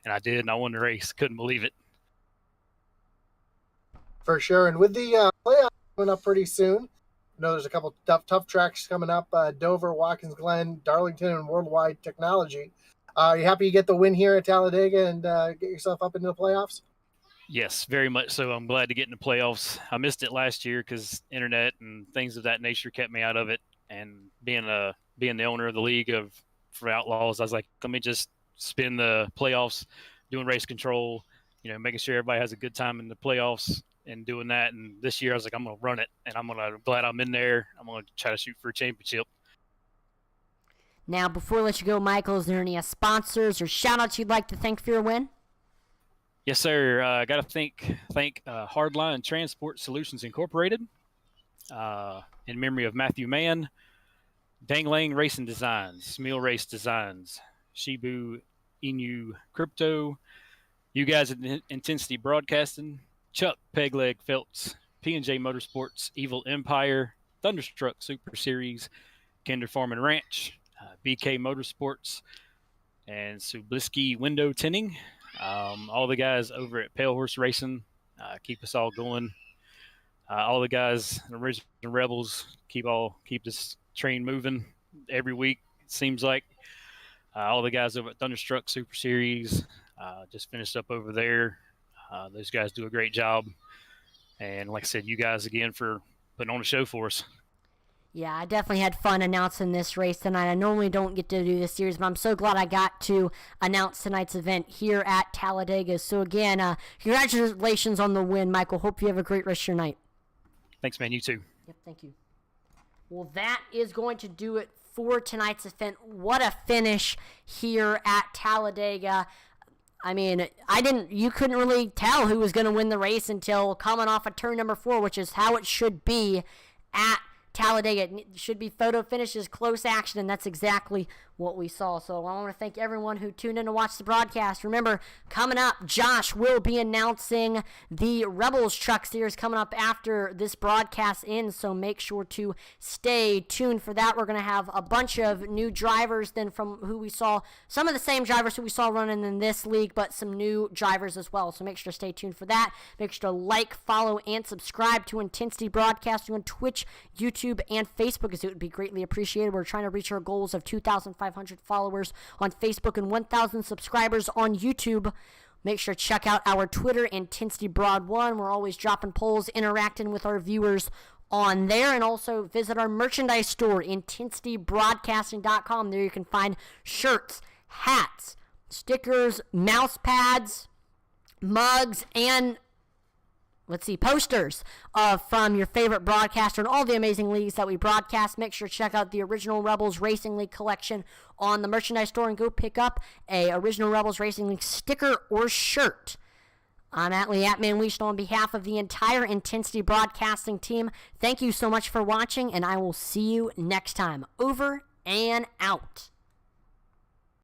Speaker 5: And I did, and I won the race. Couldn't believe it.
Speaker 2: For sure. And with the playoff coming up pretty soon, there's a couple tough tracks coming up, Dover, Watkins Glen, Darlington, and Worldwide Technology. Are you happy you get the win here at Talladega and get yourself up into the playoffs?
Speaker 5: Yes, very much so. I'm glad to get in the playoffs. I missed it last year because internet and things of that nature kept me out of it. And being the owner of the league for Outlaws, I was like, let me just spend the playoffs doing race control, making sure everybody has a good time in the playoffs and doing that. And this year I was like, I'm going to run it, and I'm glad I'm in there. I'm going to try to shoot for a championship.
Speaker 1: Now, before I let you go, Michael, is there any sponsors or shout-outs you'd like to thank for your win?
Speaker 5: Yes, sir. I got to thank Hardline Transport Solutions Incorporated, in memory of Matthew Mann, Danglang Racing Designs, Smil Race Designs, Shibu Inu Crypto, you guys at Intensity Broadcasting, Chuck Pegleg Felts, P&J Motorsports, Evil Empire, Thunderstruck Super Series, Kinder Farm and Ranch, BK Motorsports, and Subliski Window Tinting. All the guys over at Pale Horse Racing keep us all going. All the guys, the Original Rebels, keep this train moving every week, it seems like. All the guys over at Thunderstruck Super Series just finished up over there. Those guys do a great job. And like I said, you guys again for putting on a show for us.
Speaker 1: Yeah, I definitely had fun announcing this race tonight. I normally don't get to do this series, but I'm so glad I got to announce tonight's event here at Talladega. So again, congratulations on the win, Michael. Hope you have a great rest of your night.
Speaker 5: Thanks, man. You too.
Speaker 1: Yep, thank you. Well, that is going to do it for tonight's event. What a finish here at Talladega. I mean, you couldn't really tell who was going to win the race until coming off of turn number 4, which is how it should be at Talladega. It should be photo finishes, close action, and that's exactly what we saw. So I want to thank everyone who tuned in to watch the broadcast. Remember, coming up, Josh will be announcing the Rebels Truck Series coming up after this broadcast ends, so make sure to stay tuned for that. We're going to have a bunch of new drivers then from who we saw, some of the same drivers who we saw running in this league, but some new drivers as well, so make sure to stay tuned for that. Make sure to like, follow, and subscribe to Intensity Broadcasting on Twitch, YouTube, and Facebook, as it would be greatly appreciated. We're trying to reach our goals of 2,500 followers on Facebook and 1,000 subscribers on YouTube. Make sure to check out our Twitter, Intensity Broad 1. We're always dropping polls, interacting with our viewers on there, and also visit our merchandise store, IntensityBroadcasting.com. There you can find shirts, hats, stickers, mouse pads, mugs, and posters from your favorite broadcaster and all the amazing leagues that we broadcast. Make sure to check out the Original Rebels Racing League collection on the merchandise store and go pick up a Original Rebels Racing League sticker or shirt. I'm Atlee Unleashed on behalf of the entire Intensity Broadcasting team. Thank you so much for watching, and I will see you next time. Over and out.